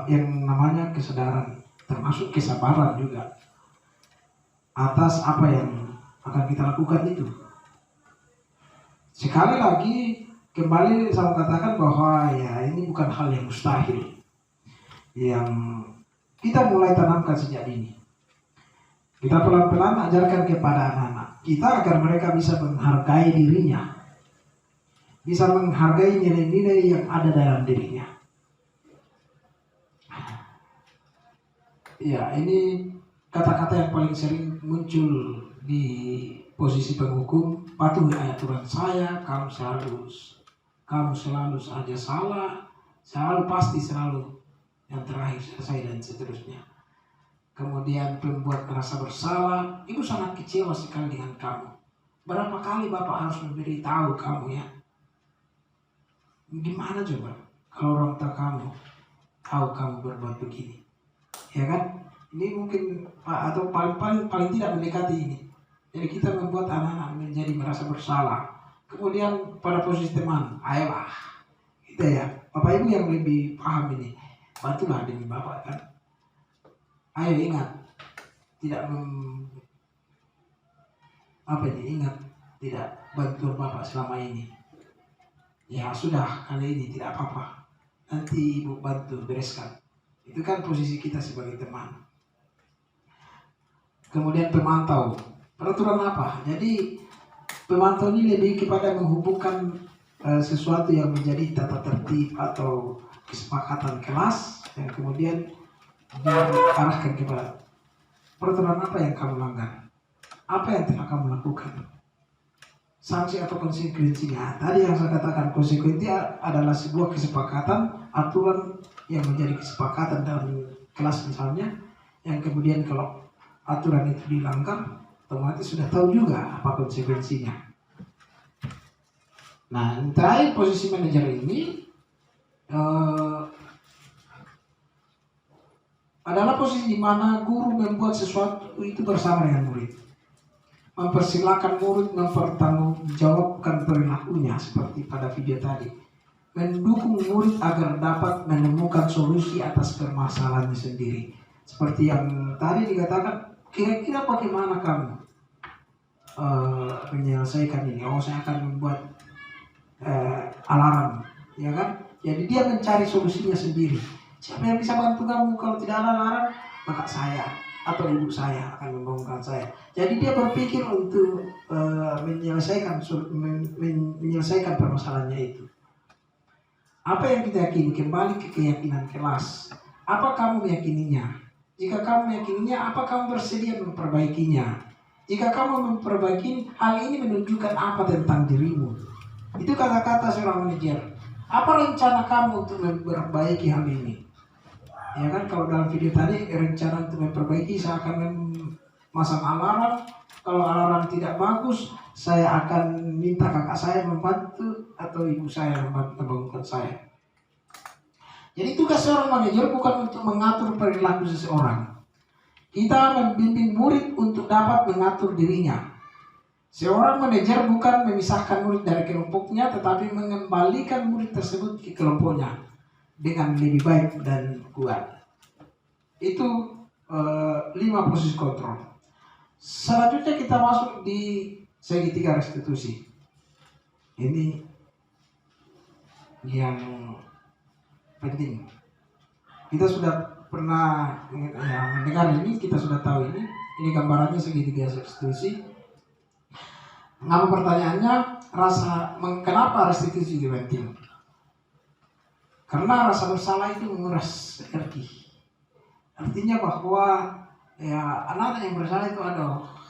yang namanya kesadaran, termasuk kesabaran juga atas apa yang akan kita lakukan itu. Sekali lagi kembali saya katakan bahwa ya ini bukan hal yang mustahil yang kita mulai tanamkan sejak dini. Kita pelan-pelan ajarkan kepada anak-anak kita agar mereka bisa menghargai dirinya, bisa menghargai nilai-nilai yang ada dalam dirinya. Ya, ini kata-kata yang paling sering muncul di posisi penghukum. Patuhi aturan saya, kamu selalu saja salah, selalu pasti selalu yang terakhir selesai dan seterusnya. Kemudian pembuat merasa bersalah, ibu sangat kecewa sekali dengan kamu. Berapa kali bapak harus memberitahu kamu ya? Gimana coba kalau orang tua kamu tahu kamu berbuat begini, ya kan? Ini mungkin atau paling tidak mendekati ini. Jadi kita membuat anak-anak menjadi merasa bersalah. Kemudian pada posisi teman, ayolah, kita ya, bapak ibu yang lebih paham ini, bantulah demi bapak kan. Ayo ingat, ingat tidak bantu bapak selama ini. Ya sudah, kali ini tidak apa-apa. Nanti ibu bantu bereskan. Itu kan posisi kita sebagai teman. Kemudian pemantau. Peraturan apa? Jadi pemantau ini lebih kepada menghubungkan sesuatu yang menjadi tata tertib atau kesepakatan kelas yang kemudian diarahkan kepada peraturan apa yang kamu langgar, apa yang telah kamu lakukan, sanksi atau konsekuensinya. Tadi yang saya katakan konsekuensi adalah sebuah kesepakatan, aturan yang menjadi kesepakatan dalam kelas misalnya, yang kemudian kalau aturan itu dilanggar, otomatis sudah tahu juga apa konsekuensinya. Nah, terakhir posisi manajer ini adalah posisi di mana guru membuat sesuatu itu bersama dengan murid, mempersilahkan murid mempertanggungjawabkan perilakunya seperti pada video tadi, mendukung murid agar dapat menemukan solusi atas permasalahannya sendiri. Seperti yang tadi dikatakan, kira-kira bagaimana kamu menyelesaikan ini? Oh, saya akan membuat alarm, ya kan? Jadi dia mencari solusinya sendiri. Siapa yang bisa bantu kamu? Kalau tidak ada alarm, maka saya atau ibu saya akan membangunkan saya. Jadi dia berpikir untuk menyelesaikan permasalahannya itu. Apa yang kita yakini? Kembali ke keyakinan kelas. Apa kamu meyakininya? Jika kamu meyakininya, apa kamu bersedia memperbaikinya? Jika kamu memperbaiki, hal ini menunjukkan apa tentang dirimu? Itu kata-kata seorang manajer. Apa rencana kamu untuk memperbaiki hal ini? Ya kan, kalau dalam video tadi rencana untuk memperbaiki, saya akan memasang alarm. Kalau alarm tidak bagus, saya akan minta kakak saya membantu atau ibu saya membangunkan saya. Jadi tugas seorang manajer bukan untuk mengatur perilaku seseorang. Kita membimbing murid untuk dapat mengatur dirinya. Seorang manajer bukan memisahkan murid dari kelompoknya, tetapi mengembalikan murid tersebut ke kelompoknya dengan lebih baik dan kuat. Itu 5 posisi kontrol. Selanjutnya kita masuk di segitiga restitusi. Ini yang penting. Kita sudah pernah mendengar ini, kita sudah tahu ini. Ini gambarannya segitiga restitusi. Nama pertanyaannya, kenapa restitusi itu penting? Karena rasa bersalah itu menguras energi. Artinya bahwa ya anak-anak yang bersalah itu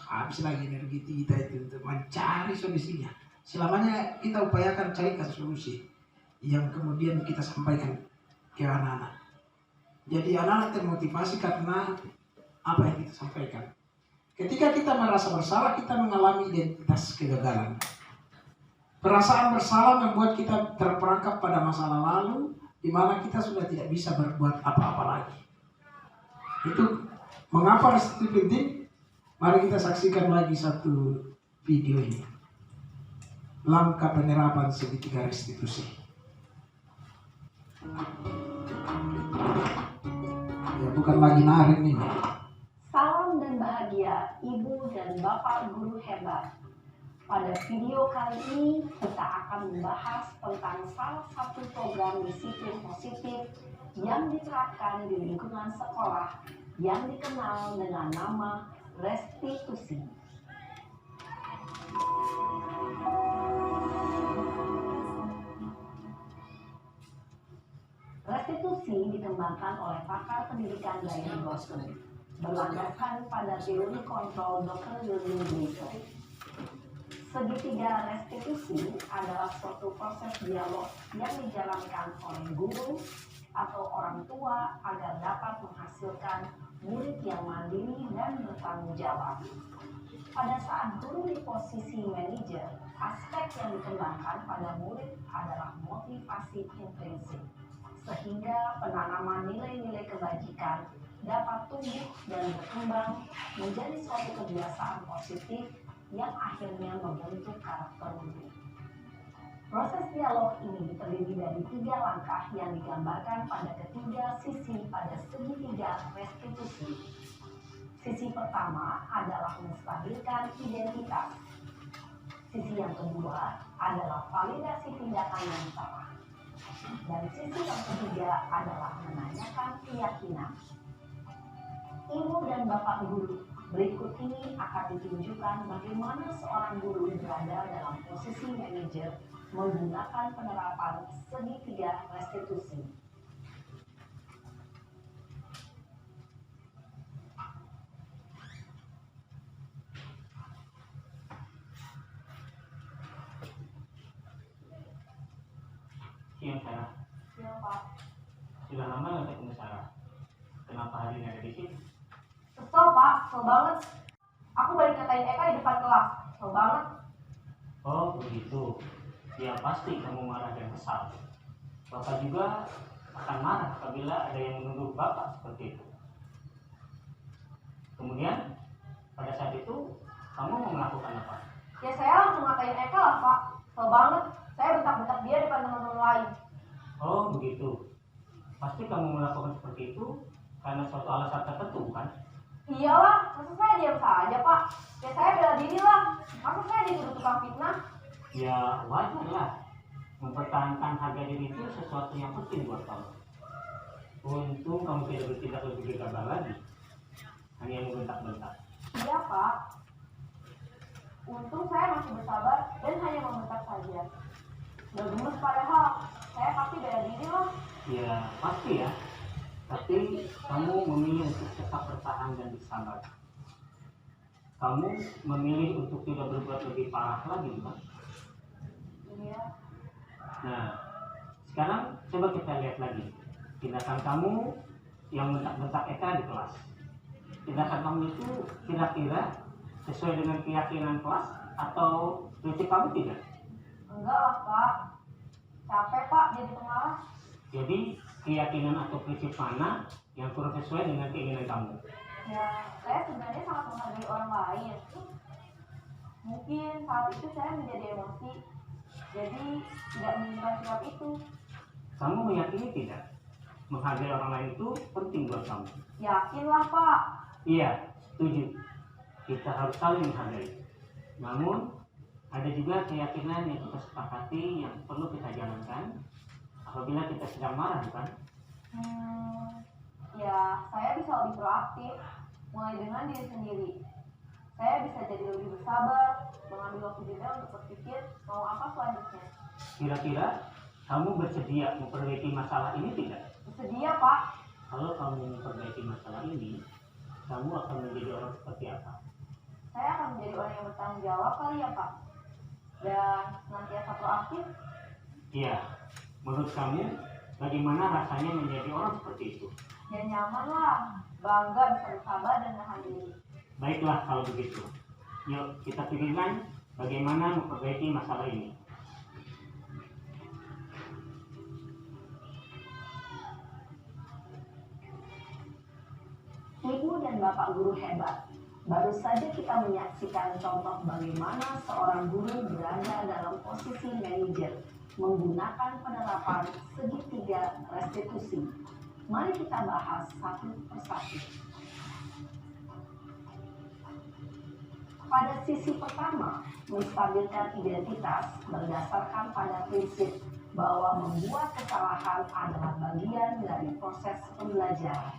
habis lagi energi kita itu untuk mencari solusinya. Selamanya kita upayakan carikan solusi yang kemudian kita sampaikan ke anak-anak. Jadi anak-anak termotivasi karena apa yang kita sampaikan. Ketika kita merasa bersalah, kita mengalami identitas kegagalan. Perasaan bersalah membuat kita terperangkap pada masa lalu, di mana kita sudah tidak bisa berbuat apa-apa lagi. Itu mengapa restitusi penting? Mari kita saksikan lagi satu video ini. Langkah penerapan segitiga restitusi. Ya bukan lagi Naren ini. Salam dan bahagia Ibu dan Bapak guru hebat. Pada video kali ini kita akan membahas tentang salah satu program disiplin positif yang diterapkan di lingkungan sekolah yang dikenal dengan nama restitusi. Restitusi dikembangkan oleh pakar pendidikan dari Boston, berlandaskan pada teori kontrol Dr. William Glasser. Segitiga restitusi adalah suatu proses dialog yang dijalankan oleh guru atau orang tua agar dapat menghasilkan murid yang mandiri dan bertanggung jawab. Pada saat guru di posisi manajer, aspek yang dikembangkan pada murid adalah motivasi intrinsik, sehingga penanaman nilai-nilai kebajikan dapat tumbuh dan berkembang menjadi suatu kebiasaan positif yang akhirnya membentuk karakter murid. Proses dialog ini terdiri dari 3 langkah yang digambarkan pada ketiga sisi pada segitiga restitusi. Sisi pertama adalah menstabilkan identitas. Sisi yang kedua adalah validasi tindakan yang salah. Dan sisi yang ketiga adalah menanyakan keyakinan. Ibu dan Bapak guru, berikut ini akan ditunjukkan bagaimana seorang guru berada dalam posisi manajer menggunakan penerapan segitiga restitusi. Siang Sarah. Ya Pak. Sudah lama nggak ketemu Sarah? Kenapa hari ini ada di sini? Kesel Pak, kesel banget. Aku balik katain Eka di depan kelas. Kesel banget. Oh begitu. Ya pasti kamu marah dan kesal. Bapak juga akan marah apabila ada yang menuduh Bapak seperti itu. Kemudian pada saat itu kamu mau melakukan apa? Ya saya langsung ngatain Eka lah Pak. Kesel banget. Saya bentak-bentak dia depan teman-teman lain. Oh begitu. Pasti kamu melakukan seperti itu karena suatu alasan tertentu bukan? Iyalah, masa saya diam saja Pak? Ya saya bela diri lah. Masa saya dituduh tukang fitnah? Ya wajar lah. Mempertahankan harga diri itu sesuatu yang penting buat kamu. Untung kamu tidak bertindak lebih gegabah lagi. Hanya membentak-bentak. Iya Pak. Untung saya masih bersabar dan hanya membentak saja. Udah gemes padahal. Saya pasti bela diri lah. Ya pasti ya. Tapi kamu memilih untuk tetap bertahan dan bersabar. Kamu memilih untuk tidak berbuat lebih parah lagi bukan? Iya. Nah, sekarang coba kita lihat lagi tindakan kamu yang bentak-bentak Eka di kelas. Tindakan kamu itu kira-kira sesuai dengan keyakinan kelas atau prinsip kamu tidak? Enggak lah Pak. Capek Pak jadi pengalas. Jadi keyakinan atau prinsip mana yang kurang sesuai dengan keinginan kamu? Ya, saya sebenarnya sangat menghargai orang lain. Mungkin saat itu saya menjadi emosi, jadi tidak menginginkan sikap itu. Kamu meyakini tidak? Menghargai orang lain itu penting buat kamu. Yakinlah Pak. Iya, setuju. Kita harus saling menghargai. Namun, ada juga keyakinan yang kita sepakati yang perlu kita jalankan apabila kita sedang marah, bukan? Ya, saya bisa lebih proaktif, mulai dengan diri sendiri. Saya bisa jadi lebih bersabar, mengambil waktu jeda untuk berpikir mau apa selanjutnya. Kira-kira kamu bersedia memperbaiki masalah ini tidak? Bersedia, Pak. Kalau kamu memperbaiki masalah ini, kamu akan menjadi orang seperti apa? Saya akan menjadi orang yang bertanggung jawab kali ya, Pak. Dan senantiasa proaktif. Iya, menurut kamu bagaimana rasanya menjadi orang seperti itu? Ya nyaman lah, bangga bisa bersabar dan menahan diri. Baiklah kalau begitu. Yuk kita pikirkan bagaimana memperbaiki masalah ini. Ibu dan Bapak guru hebat. Baru saja kita menyaksikan contoh bagaimana seorang guru berada dalam posisi manajer menggunakan penerapan segitiga restitusi. Mari kita bahas satu persatu. Pada sisi pertama, menstabilkan identitas berdasarkan pada prinsip bahwa membuat kesalahan adalah bagian dari proses pembelajaran.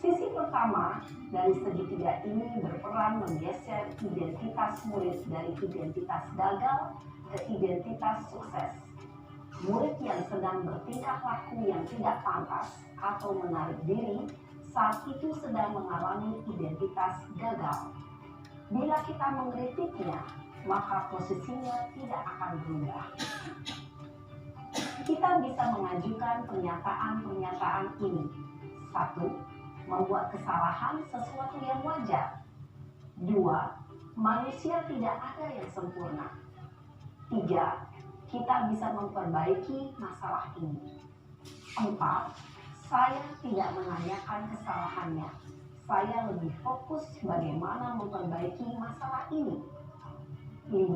Sisi pertama dari segitiga ini berperan menggeser identitas murid dari identitas gagal ke identitas sukses. Murid yang sedang bertingkah laku yang tidak pantas atau menarik diri saat itu sedang mengalami identitas gagal. Bila kita mengkritiknya, maka posisinya tidak akan berubah. Kita bisa mengajukan pernyataan-pernyataan ini. 1. Membuat kesalahan sesuatu yang wajar. 2. Manusia tidak ada yang sempurna. 3. Kita bisa memperbaiki masalah ini. 4. Saya tidak menanyakan kesalahannya. Saya lebih fokus bagaimana memperbaiki masalah ini. 5.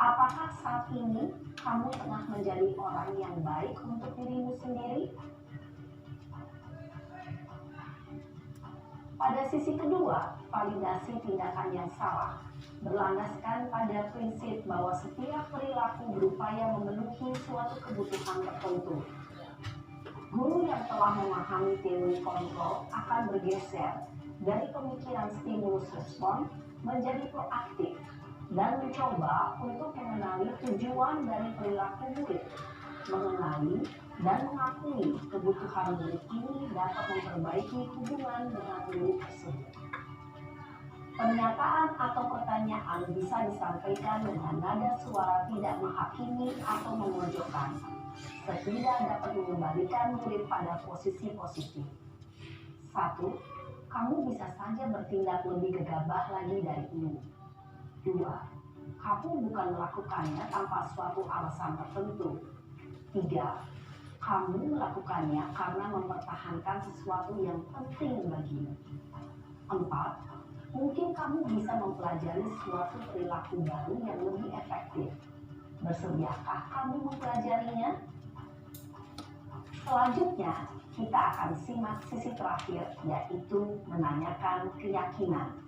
Apakah saat ini kamu tengah menjadi orang yang baik untuk dirimu sendiri? Pada sisi kedua, validasi tindakan yang salah berlandaskan pada prinsip bahwa setiap perilaku berupaya memenuhi suatu kebutuhan tertentu. Guru yang telah memahami teori kontrol akan bergeser dari pemikiran stimulus respon menjadi proaktif dan mencoba untuk mengenali tujuan dari perilaku murid, mengenali dan mengakui kebutuhan murid ini dapat memperbaiki hubungan dengan murid tersebut. Pernyataan atau pertanyaan bisa disampaikan dengan nada suara tidak menghakimi atau memojokkan, sehingga dapat mengembalikan murid pada posisi positif. 1. Kamu bisa saja bertindak lebih gegabah lagi dari ini. 2. Kamu bukan melakukannya tanpa suatu alasan tertentu. 3. Kamu melakukannya karena mempertahankan sesuatu yang penting bagimu. 4. Mungkin kamu bisa mempelajari suatu perilaku baru yang lebih efektif. Bersediakah kamu mempelajarinya? Selanjutnya, kita akan simak sisi terakhir, yaitu menanyakan keyakinan.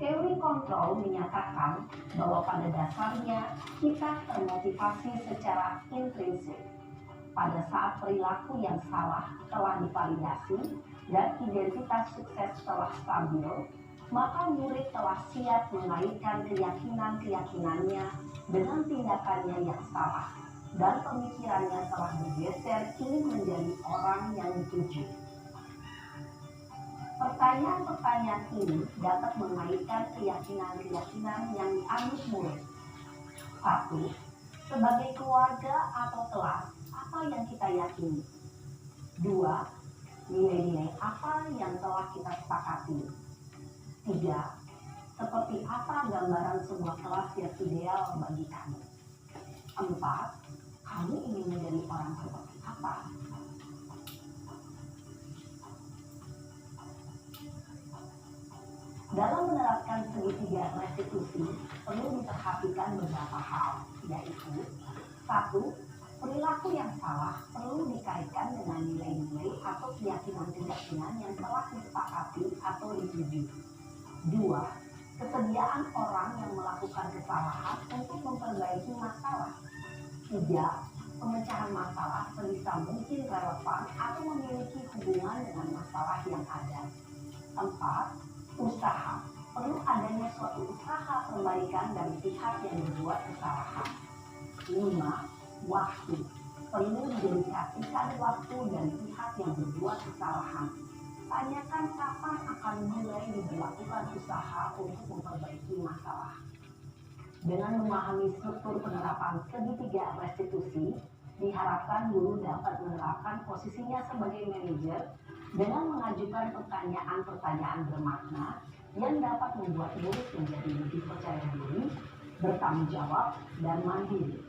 Teori kontrol menyatakan bahwa pada dasarnya kita termotivasi secara intrinsik. Pada saat perilaku yang salah telah divalidasi dan identitas sukses telah stabil, maka murid telah siap mengaitkan keyakinan-keyakinannya dengan tindakannya yang salah, dan pemikirannya telah bergeser kini menjadi orang yang dituju. Pertanyaan-pertanyaan ini dapat mengaitkan keyakinan-keyakinan yang dianut murid. 1. Sebagai keluarga atau kelas, apa yang kita yakini? 2. Nilai-nilai apa yang telah kita sepakati? 3. Seperti apa gambaran sebuah kelas yang ideal bagi kamu? 4. Kamu ingin menjadi orang seperti apa? Dalam menerapkan segitiga restitusi, perlu diperhatikan beberapa hal, yaitu 1. Perilaku yang salah perlu dikaitkan dengan nilai-nilai atau keyakinan-keyakinan yang telah disepakati atau dituju. 2. Kesediaan orang yang melakukan kesalahan untuk memperbaiki masalah. 3. Pemecahan masalah sebisa mungkin relevan atau memiliki hubungan dengan masalah yang ada. 4. Usaha perbaikan dari pihak yang berbuat kesalahan. 5. Waktu. Perlu didedikasikan waktu dan pihak yang berbuat kesalahan. Tanyakan kapan akan mulai diberlakukan usaha untuk memperbaiki masalah. Dengan memahami struktur penerapan segitiga restitusi, diharapkan guru dapat menerapkan posisinya sebagai manajer dengan mengajukan pertanyaan-pertanyaan bermakna yang dapat membuat murid menjadi lebih percaya diri, bertanggung jawab, dan mandiri.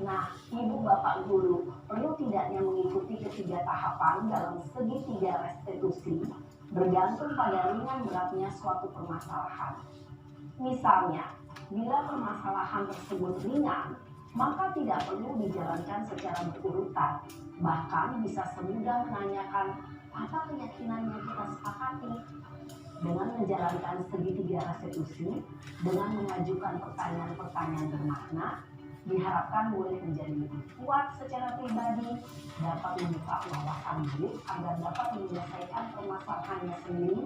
Nah, Ibu Bapak Guru, perlu tidaknya mengikuti ketiga tahapan dalam segitiga restitusi bergantung pada ringan beratnya suatu permasalahan. Misalnya, bila permasalahan tersebut ringan, maka tidak perlu dijalankan secara berurutan. Bahkan bisa semudah menanyakan apa keyakinan yang kita sepakati. Dengan menjalankan segitiga restitusi, dengan mengajukan pertanyaan-pertanyaan bermakna, diharapkan murid menjadi lebih kuat secara pribadi, dapat membuka wawasan murid agar dapat menyelesaikan permasalahannya sendiri,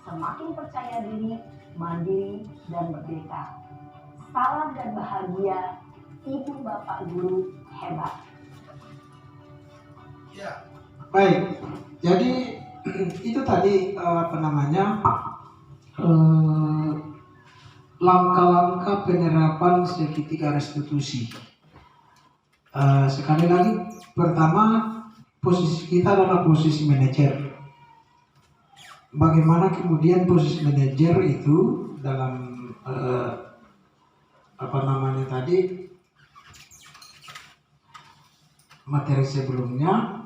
semakin percaya diri, mandiri, dan merdeka. Salam dan bahagia, Ibu Bapak Guru hebat. Ya, baik. Jadi itu tadi langkah-langkah penerapan segitiga restitusi. Sekali lagi, pertama posisi kita adalah posisi manajer. Bagaimana kemudian posisi manajer itu dalam materi sebelumnya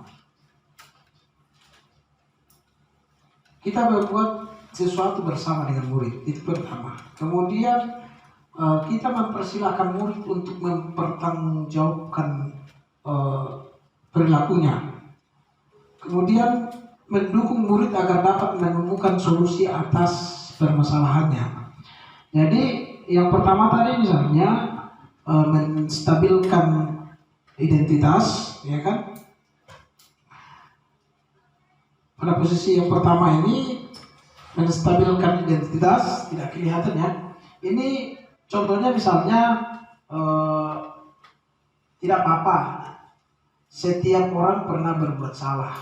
kita berbuat sesuatu bersama dengan murid, itu pertama. Kemudian kita mempersilahkan murid untuk mempertanggungjawabkan perilakunya. Kemudian mendukung murid agar dapat menemukan solusi atas permasalahannya. Jadi yang pertama tadi misalnya menstabilkan identitas, ya kan? Pada posisi yang pertama ini menstabilkan identitas, tidak kelihatan ya. Ini contohnya misalnya tidak apa-apa, setiap orang pernah berbuat salah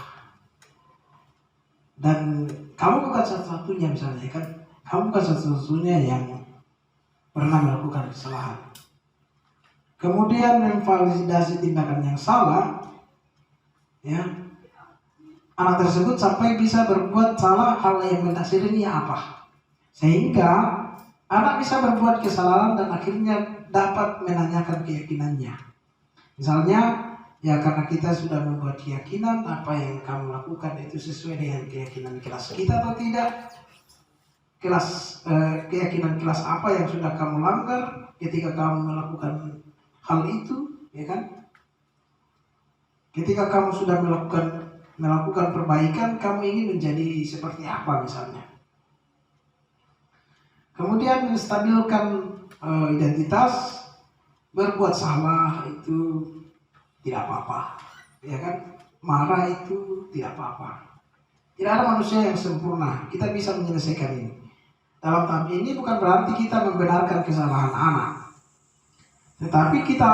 dan kamu bukan satu-satunya misalnya kan, kamu bukan satu-satunya yang pernah melakukan kesalahan. Kemudian memvalidasi tindakan yang salah, ya. Anak tersebut sampai bisa berbuat salah hal yang mendasarinya apa, sehingga anak bisa berbuat kesalahan dan akhirnya dapat menanyakan keyakinannya. Misalnya, ya karena kita sudah membuat keyakinan apa yang kamu lakukan itu sesuai dengan keyakinan kelas kita atau tidak. Keyakinan kelas apa yang sudah kamu langgar ketika kamu melakukan hal itu, ya kan? Ketika kamu sudah melakukan perbaikan, kamu ingin menjadi seperti apa misalnya. Kemudian menstabilkan identitas, berbuat salah itu tidak apa-apa, ya kan? Marah itu tidak apa-apa. Tidak ada manusia yang sempurna, kita bisa menyelesaikan ini. Dalam tahap ini bukan berarti kita membenarkan kesalahan anak, tetapi kita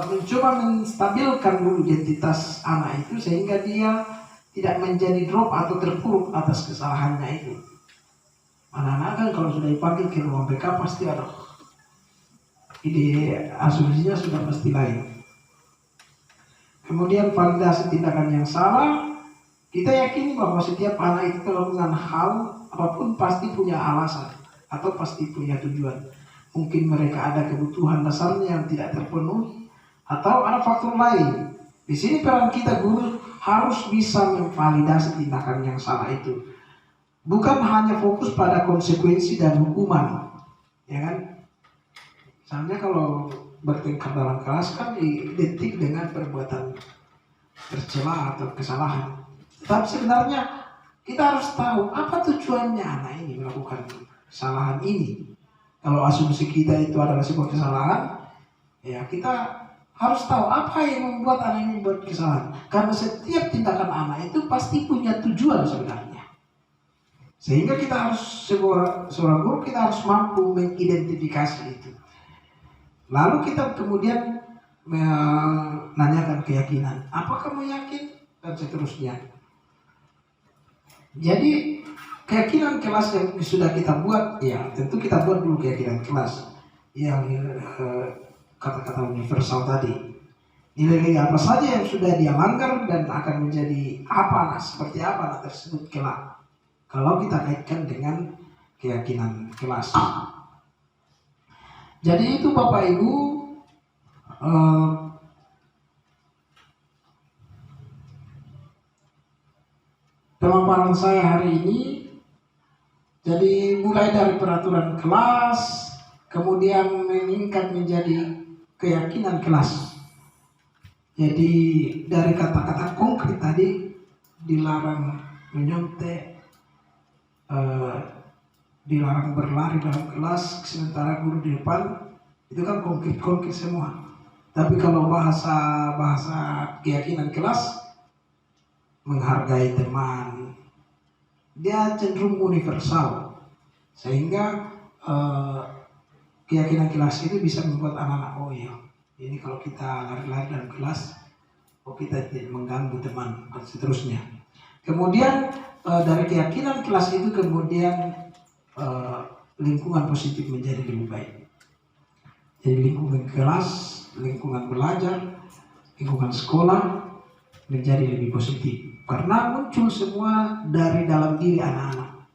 mencoba menstabilkan dulu identitas anak itu sehingga dia tidak menjadi drop atau terpuruk atas kesalahannya itu. Anak-anak kan kalau sudah dipanggil ke ruang BK pasti ada ide, asumsinya sudah pasti lain. Kemudian validasi tindakan yang salah, kita yakini bahwa setiap anak itu melakukan hal apapun pasti punya alasan atau pasti punya tujuan. Mungkin mereka ada kebutuhan dasarnya yang tidak terpenuhi atau ada faktor lain. Di sini peran kita guru harus bisa memvalidasi tindakan yang salah itu. Bukan hanya fokus pada konsekuensi dan hukuman, ya kan? Misalnya kalau bertengkar dalam kelas kan identik dengan perbuatan tercela atau kesalahan. Tapi sebenarnya kita harus tahu apa tujuannya anak ini melakukan kesalahan ini. Kalau asumsi kita itu adalah sebuah kesalahan, ya kita harus tahu apa yang membuat anak ini membuat kesalahan. Karena setiap tindakan anak itu pasti punya tujuan sebenarnya. Sehingga kita harus seorang guru kita harus mampu mengidentifikasi itu. Lalu kita kemudian menanyakan keyakinan. Apa kamu yakin? Dan seterusnya. Jadi keyakinan kelas yang sudah kita buat, ya tentu kita buat dulu keyakinan kelas yang kata-kata universal tadi. Nilai-nilai apa saja yang sudah dia langgar dan akan menjadi apa, seperti apa tersebut kelak. Kalau kita kaitkan dengan keyakinan kelas. Jadi itu Bapak Ibu, pemaparan saya hari ini. Jadi mulai dari peraturan kelas, kemudian meningkat menjadi keyakinan kelas. Jadi dari kata-kata konkret tadi, dilarang menyontek, dilarang berlari dalam kelas sementara guru di depan, itu kan konkret semua. Tapi kalau bahasa keyakinan kelas, menghargai teman, dia cenderung universal, sehingga keyakinan kelas ini bisa membuat anak-anak, oh iya, ini kalau kita lari-lari dalam kelas, oh kita tidak mengganggu teman, dan seterusnya. Kemudian dari keyakinan kelas itu kemudian lingkungan positif menjadi lebih baik. Jadi lingkungan kelas, lingkungan belajar, lingkungan sekolah menjadi lebih positif. Karena muncul semua dari dalam diri anak-anak.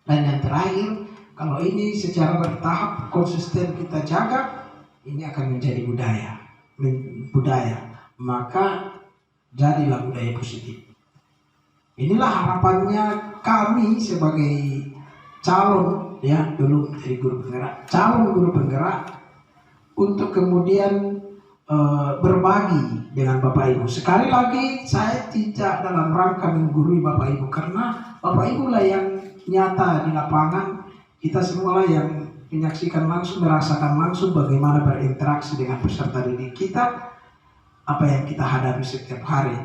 Dan yang terakhir, kalau ini secara bertahap konsisten kita jaga, ini akan menjadi budaya. Maka jadilah budaya positif. Inilah harapannya kami sebagai calon, ya belum jadi guru penggerak, calon guru penggerak, untuk kemudian berbagi dengan Bapak Ibu. Sekali lagi saya tidak dalam rangka menggurui Bapak Ibu, karena Bapak Ibu lah yang nyata di lapangan, kita semua lah yang menyaksikan langsung, merasakan langsung bagaimana berinteraksi dengan peserta didik kita, apa yang kita hadapi setiap hari.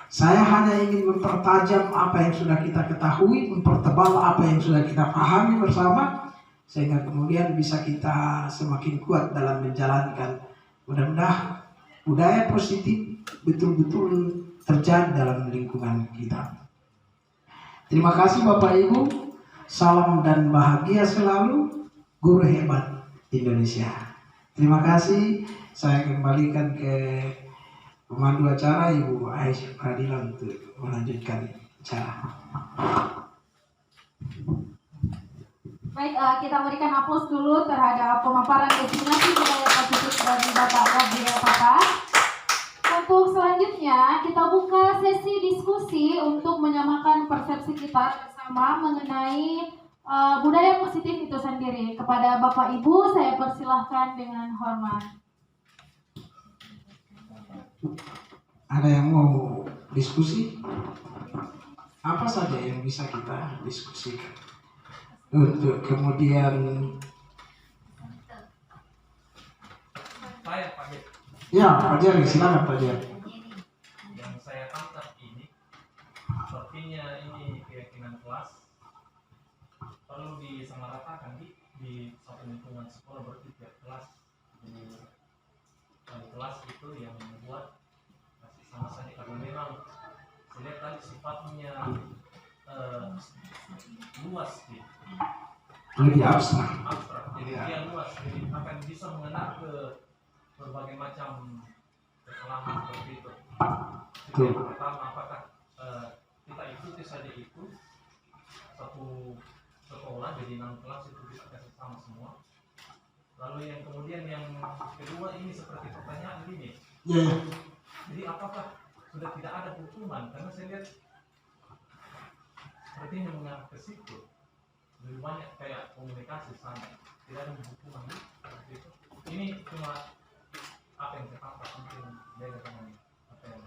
Saya hanya ingin mempertajam apa yang sudah kita ketahui, mempertebal apa yang sudah kita pahami bersama, sehingga kemudian bisa kita semakin kuat dalam menjalankan. Mudah-mudahan budaya positif betul-betul terjadi dalam lingkungan kita. Terima kasih Bapak Ibu, salam dan bahagia selalu, guru hebat Indonesia. Terima kasih, saya kembalikan ke pemandu acara Ibu Aisyah Pradila untuk melanjutkan acara. Baik, kita berikan aplaus dulu terhadap pemaparan definisi budaya positif dari Bapak Gabriel Papa. Untuk selanjutnya, kita buka sesi diskusi untuk menyamakan persepsi kita bersama mengenai budaya positif itu sendiri. Kepada Bapak Ibu, saya persilahkan dengan hormat. Ada yang mau diskusi? Apa saja yang bisa kita diskusikan? Untuk kemudian Saya Pak Jek. ya Pak Jerry, silakan Pak Jerry. Yang saya tangkap ini sepertinya ini keyakinan kelas perlu disamaratakan di satu lingkungan sekolah, berarti tiap kelas di kelas itu yang membuat sama saja, karena memang saya lihat tadi sifatnya luas gitu. Lebih abstrak. Jadi dia luas, jadi akan bisa mengena ke berbagai macam kesalahan seperti itu. Jadi yang pertama, apakah kita ikuti saja itu satu sekolah jadi 6 kelas itu kita kasih sama semua. Lalu yang kemudian yang kedua ini seperti pertanyaan ini. Ya. Jadi apakah sudah tidak ada hukuman? Karena saya lihat sepertinya mengarah ke situ. Lebih banyak kayak komunikasi sana, tidak ada hukuman seperti itu. Ini cuma apa yang saya tangkap, mungkin beda dengan apa yang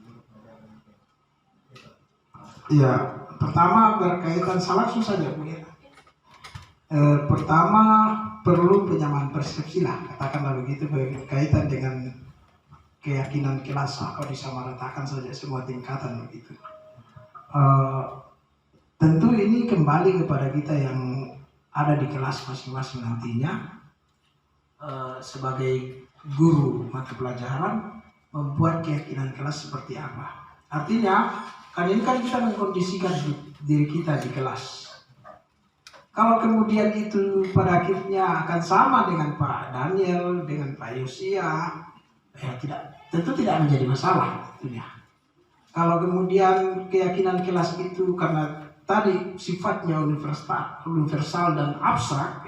guru pengajaran mungkin. Ya, pertama berkaitan langsung saja Bu ya. Pertama perlu penyamaan persepsi lah, katakanlah begitu, berkaitan dengan keyakinan kelas atau disamaratakan saja semua tingkatan begitu. tentu ini kembali kepada kita yang ada di kelas masing-masing nantinya sebagai guru mata pelajaran membuat keyakinan kelas seperti apa. Artinya kan ini kan kita mengkondisikan diri kita di kelas. Kalau kemudian itu pada akhirnya akan sama dengan Pak Daniel, dengan Pak Yosia, ya tentu tidak menjadi masalah tentunya. Kalau kemudian keyakinan kelas itu karena tadi sifatnya universal dan abstrak,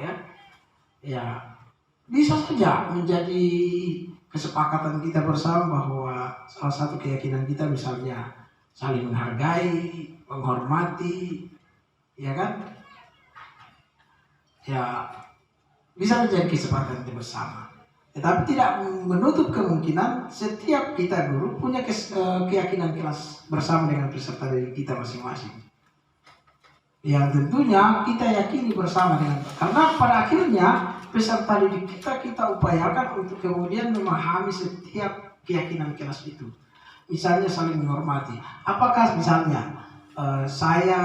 ya bisa saja menjadi kesepakatan kita bersama bahwa salah satu keyakinan kita misalnya saling menghargai, menghormati, ya kan? Ya bisa menjadi kesepakatan kita bersama. Tetapi tidak menutup kemungkinan setiap kita guru punya keyakinan kelas bersama dengan peserta didik kita masing-masing. Yang tentunya kita yakini bersama dengan, karena pada akhirnya peserta didik kita upayakan untuk kemudian memahami setiap keyakinan kelas itu. Misalnya saling menghormati. Apakah misalnya saya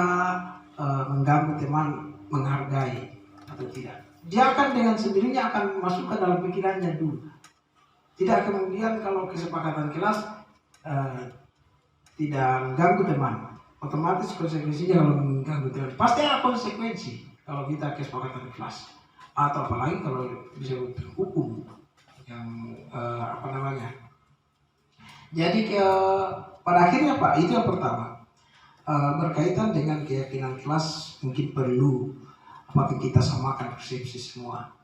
mengganggu teman menghargai atau tidak? Dia akan dengan sendirinya akan masukkan dalam pikirannya dulu. Tidak kemudian kalau kesepakatan kelas tidak mengganggu teman, otomatis konsekuensinya kalau mengganggu teman pasti ada konsekuensi kalau kita kesepakatan kelas. Atau apalagi kalau bisa hukum yang Jadi pada akhirnya Pak, itu yang pertama berkaitan dengan keyakinan kelas mungkin perlu apakah kita samakan persepsi semua.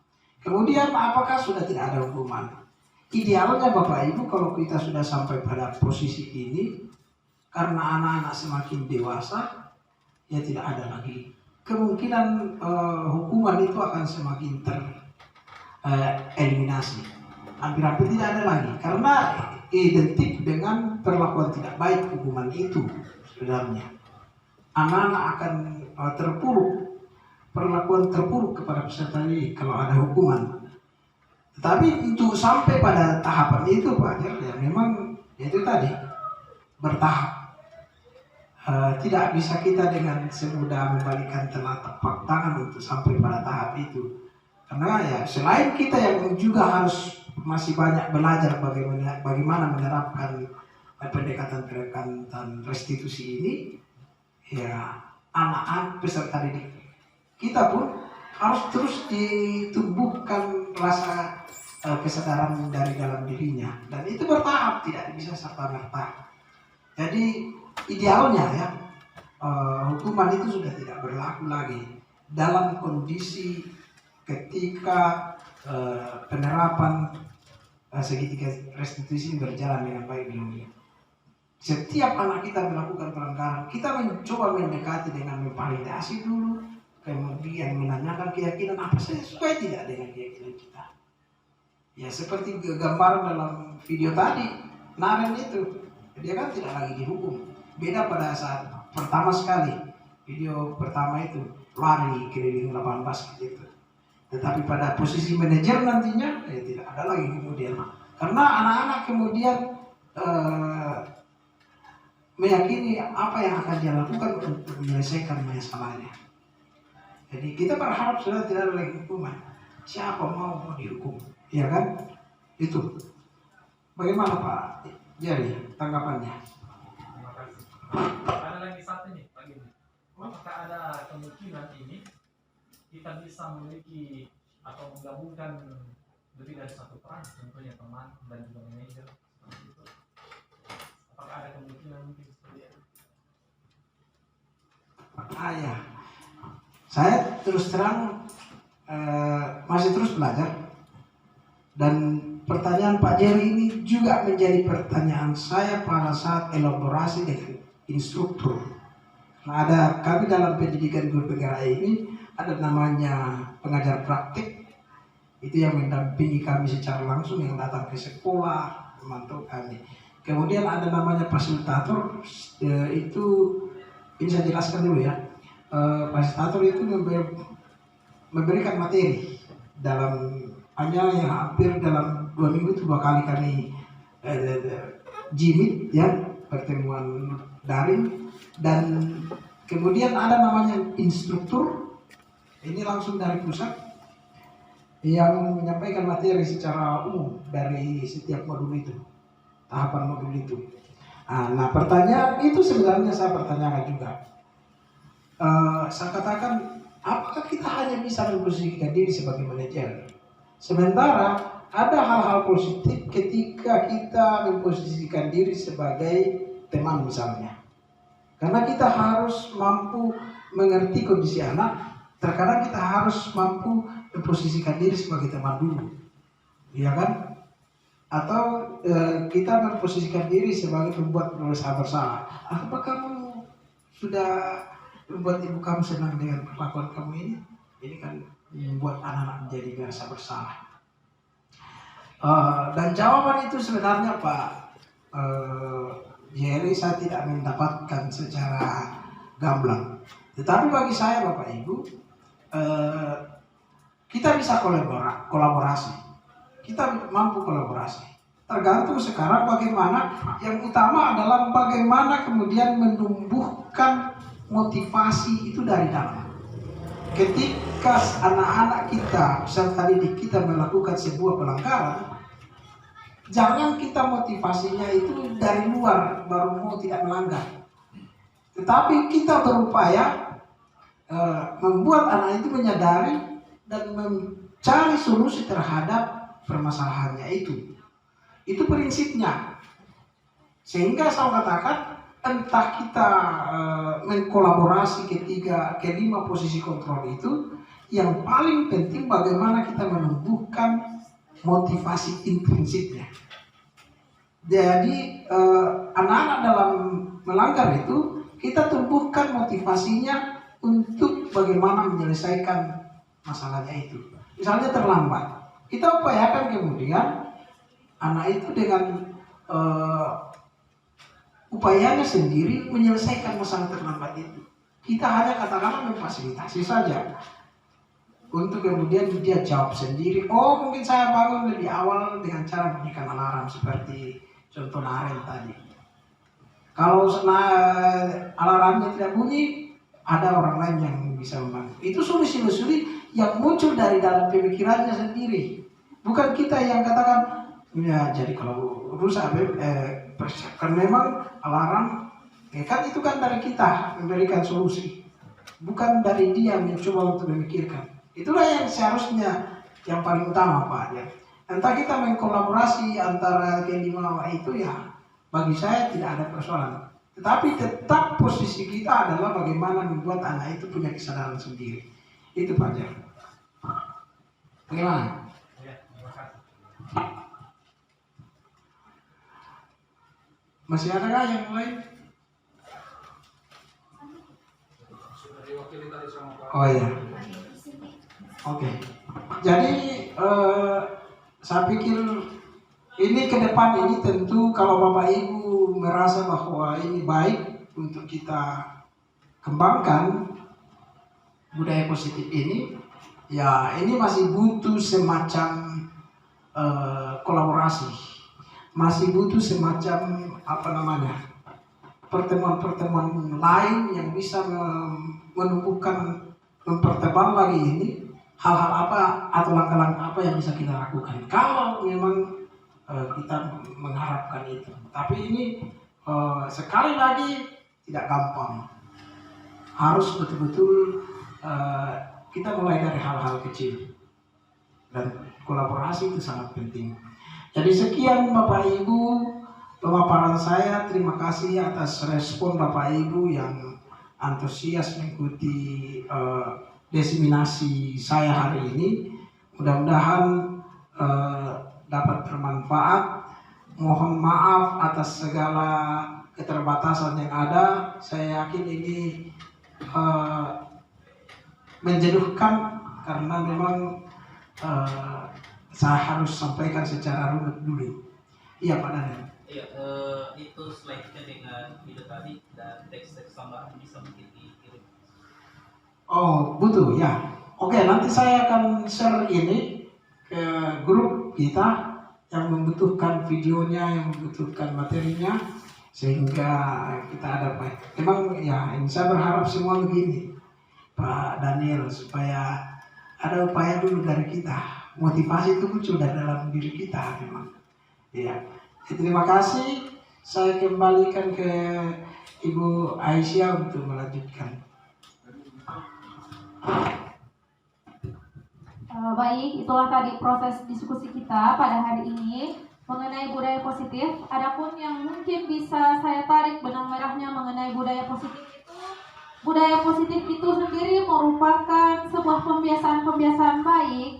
Kemudian apakah sudah tidak ada hukuman? Idealnya Bapak Ibu kalau kita sudah sampai pada posisi ini, karena anak-anak semakin dewasa, ya tidak ada lagi kemungkinan hukuman itu akan semakin tereliminasi. Hampir-hampir tidak ada lagi, karena identik dengan perlakuan tidak baik hukuman itu sebenarnya. Anak-anak akan terpuruk, perlakuan terpuruk kepada peserta didik kalau ada hukuman. Tetapi untuk sampai pada tahapan itu Pak, ya memang itu tadi bertahap. Tidak bisa kita dengan semudah membalikkan telapak tangan untuk sampai pada tahap itu. Karena ya selain kita yang juga harus masih banyak belajar bagaimana menerapkan pendekatan restitusi ini, ya anak-anak peserta didik kita pun harus terus ditumbuhkan rasa kesadaran dari dalam dirinya, dan itu bertahap, tidak bisa serta-merta. Jadi idealnya ya hukuman itu sudah tidak berlaku lagi dalam kondisi ketika penerapan segitiga restitusi berjalan dengan baik di dunia. Setiap anak kita melakukan pelanggaran, kita mencoba mendekati dengan memvalidasi dulu, kemudian menanyakan keyakinan apa sesuai tidak dengan keyakinan kita. Ya seperti gambaran dalam video tadi, Naren itu dia kan tidak lagi dihukum. Beda pada saat pertama sekali video pertama itu lari keliling lapangan basket itu. Tetapi pada posisi manajer nantinya ya tidak ada lagi kemudian, karena anak-anak kemudian meyakini apa yang akan dia lakukan untuk menyelesaikan masalahnya. Jadi kita berharap sudah tidak ada lagi hukuman. Siapa mau dihukum, ya kan? Itu. Bagaimana Pak Jerry tanggapannya? Terima kasih. Ada lagi satu nih Pak Gini. Apakah ada kemungkinan ini kita bisa memiliki atau menggabungkan lebih dari satu peran, contohnya teman dan juga manajer seperti itu? Apakah ada kemungkinan mungkin seperti itu? Ya, saya terus terang masih terus belajar, dan pertanyaan Pak Jerry ini juga menjadi pertanyaan saya pada saat elaborasi dengan instruktur. Nah, kami dalam pendidikan guru penggerak ini ada namanya pengajar praktik, itu yang mendampingi kami secara langsung, yang datang ke sekolah memantau kami. Kemudian ada namanya fasilitator, itu ini saya jelaskan dulu ya. Fasilitator itu memberikan materi dalam hanya yang hampir dalam 2 minggu itu 2 kali kami G-Meet ya, pertemuan daring, dan Kemudian ada namanya instruktur, ini langsung dari pusat yang menyampaikan materi secara umum dari setiap modul itu, tahapan modul itu. Nah, pertanyaan itu sebenarnya saya pertanyakan juga. Saya katakan, apakah kita hanya bisa memposisikan diri sebagai manajer? Sementara ada hal-hal positif ketika kita memposisikan diri sebagai teman misalnya. Karena kita harus mampu mengerti kondisi anak, terkadang kita harus mampu memposisikan diri sebagai teman dulu. Iya kan? Atau kita memposisikan diri sebagai pembuat dosa bersalah. Apakah kamu sudah membuat ibu kamu senang dengan perlakuan kamu ini? Ini kan membuat anak-anak menjadi merasa bersalah. Dan jawaban itu sebenarnya Pak Jerry saya tidak mendapatkan secara gamblang. Tetapi bagi saya Bapak Ibu, kita bisa kolaborasi. Kita mampu kolaborasi. Tergantung sekarang bagaimana, yang utama adalah bagaimana kemudian menumbuhkan motivasi itu dari dalam. Ketika anak-anak kita, peserta didik kita melakukan sebuah pelanggaran, jangan kita motivasinya itu dari luar baru mau tidak melanggar. Tetapi kita berupaya membuat anak itu menyadari dan mencari solusi terhadap permasalahannya itu. Itu prinsipnya. Sehingga saya katakan, entah kita mengkolaborasi kelima posisi kontrol itu, yang paling penting bagaimana kita menumbuhkan motivasi intrinsipnya. Jadi anak-anak dalam melanggar itu, kita tumbuhkan motivasinya untuk bagaimana menyelesaikan masalahnya itu. Misalnya terlambat, kita upayakan kemudian anak itu dengan upayanya sendiri menyelesaikan masalah terlambat itu. Kita hanya katakanlah memfasilitasi saja. Untuk kemudian dia jawab sendiri. Oh, mungkin saya bangun lebih awal dengan cara memberikan alarm seperti contoh Naren tadi. Kalau alarmnya tidak bunyi, ada orang lain yang bisa membantu. Itu solusi-solusi yang muncul dari dalam pemikirannya sendiri. Bukan kita yang katakan, ya jadi kalau rusak kan memang alarm, kan itu kan dari kita memberikan solusi. Bukan dari dia mencoba untuk memikirkan. Itulah yang seharusnya yang paling utama Pak ya. Entah kita mengkolaborasi antara kelima itu ya, bagi saya tidak ada persoalan. Tetapi tetap posisi kita adalah bagaimana membuat anak itu punya kesadaran sendiri. Itu Pak Jar. Bagaimana? Ya, terima kasih. Masih adakah yang lain? Sudah diwakili tadi sama Pak. Oh iya. Oke. Jadi saya pikir ini ke depan ini tentu kalau Bapak Ibu merasa bahwa ini baik untuk kita kembangkan budaya positif ini, ya ini masih butuh semacam kolaborasi, masih butuh semacam pertemuan-pertemuan lain yang bisa menumbuhkan, mempertebal lagi ini hal-hal apa atau langkah-langkah apa yang bisa kita lakukan kalau memang kita mengharapkan itu. Tapi ini sekali lagi tidak gampang, harus betul-betul kita mulai dari hal-hal kecil dan kolaborasi itu sangat penting. Jadi sekian Bapak Ibu pemaparan saya. Terima kasih atas respon Bapak Ibu yang antusias mengikuti diseminasi saya hari ini. Mudah-mudahan dapat bermanfaat. Mohon maaf atas segala keterbatasan yang ada. Saya yakin ini menjenuhkan karena memang saya harus sampaikan secara runut dulu. Iya Pak Daniel. Iya, itu slide-nya dengan video tadi dan teks-teks tambahan bisa mungkin dikirim. Oh, butuh ya. Oke, nanti saya akan share ini ke grup kita yang membutuhkan videonya, yang membutuhkan materinya. sehingga kita ada baik. Memang ya, yang saya berharap semua begini, Pak Daniel, supaya ada upaya dulu dari kita. Motivasi itu muncul dari dalam diri kita memang. Ya, terima kasih. Saya kembalikan ke Ibu Aisyah untuk melanjutkan. Baik, itulah tadi proses diskusi kita pada hari ini mengenai budaya positif. Adapun yang mungkin bisa saya tarik benang merahnya mengenai budaya positif itu, budaya positif itu sendiri merupakan sebuah pembiasaan-pembiasaan baik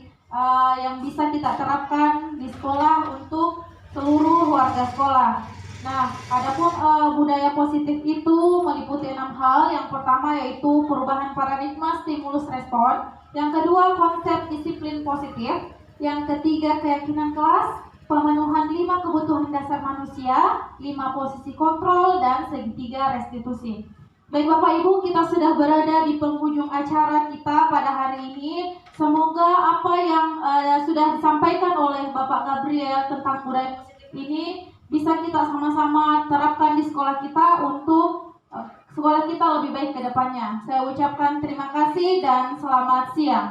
yang bisa kita terapkan di sekolah untuk seluruh warga sekolah. Nah, adapun budaya positif itu meliputi 6 hal. Yang pertama yaitu perubahan paradigma stimulus respon. Yang kedua, konsep disiplin positif. Yang ketiga, keyakinan kelas, pemenuhan 5 kebutuhan dasar manusia, 5 posisi kontrol, dan segitiga restitusi. Baik Bapak Ibu, kita sudah berada di penghujung acara kita pada hari ini. Semoga apa yang sudah disampaikan oleh Bapak Gabriel tentang budaya positif ini bisa kita sama-sama terapkan di sekolah kita untuk sekolah kita lebih baik ke depannya. Saya ucapkan terima kasih dan selamat siang.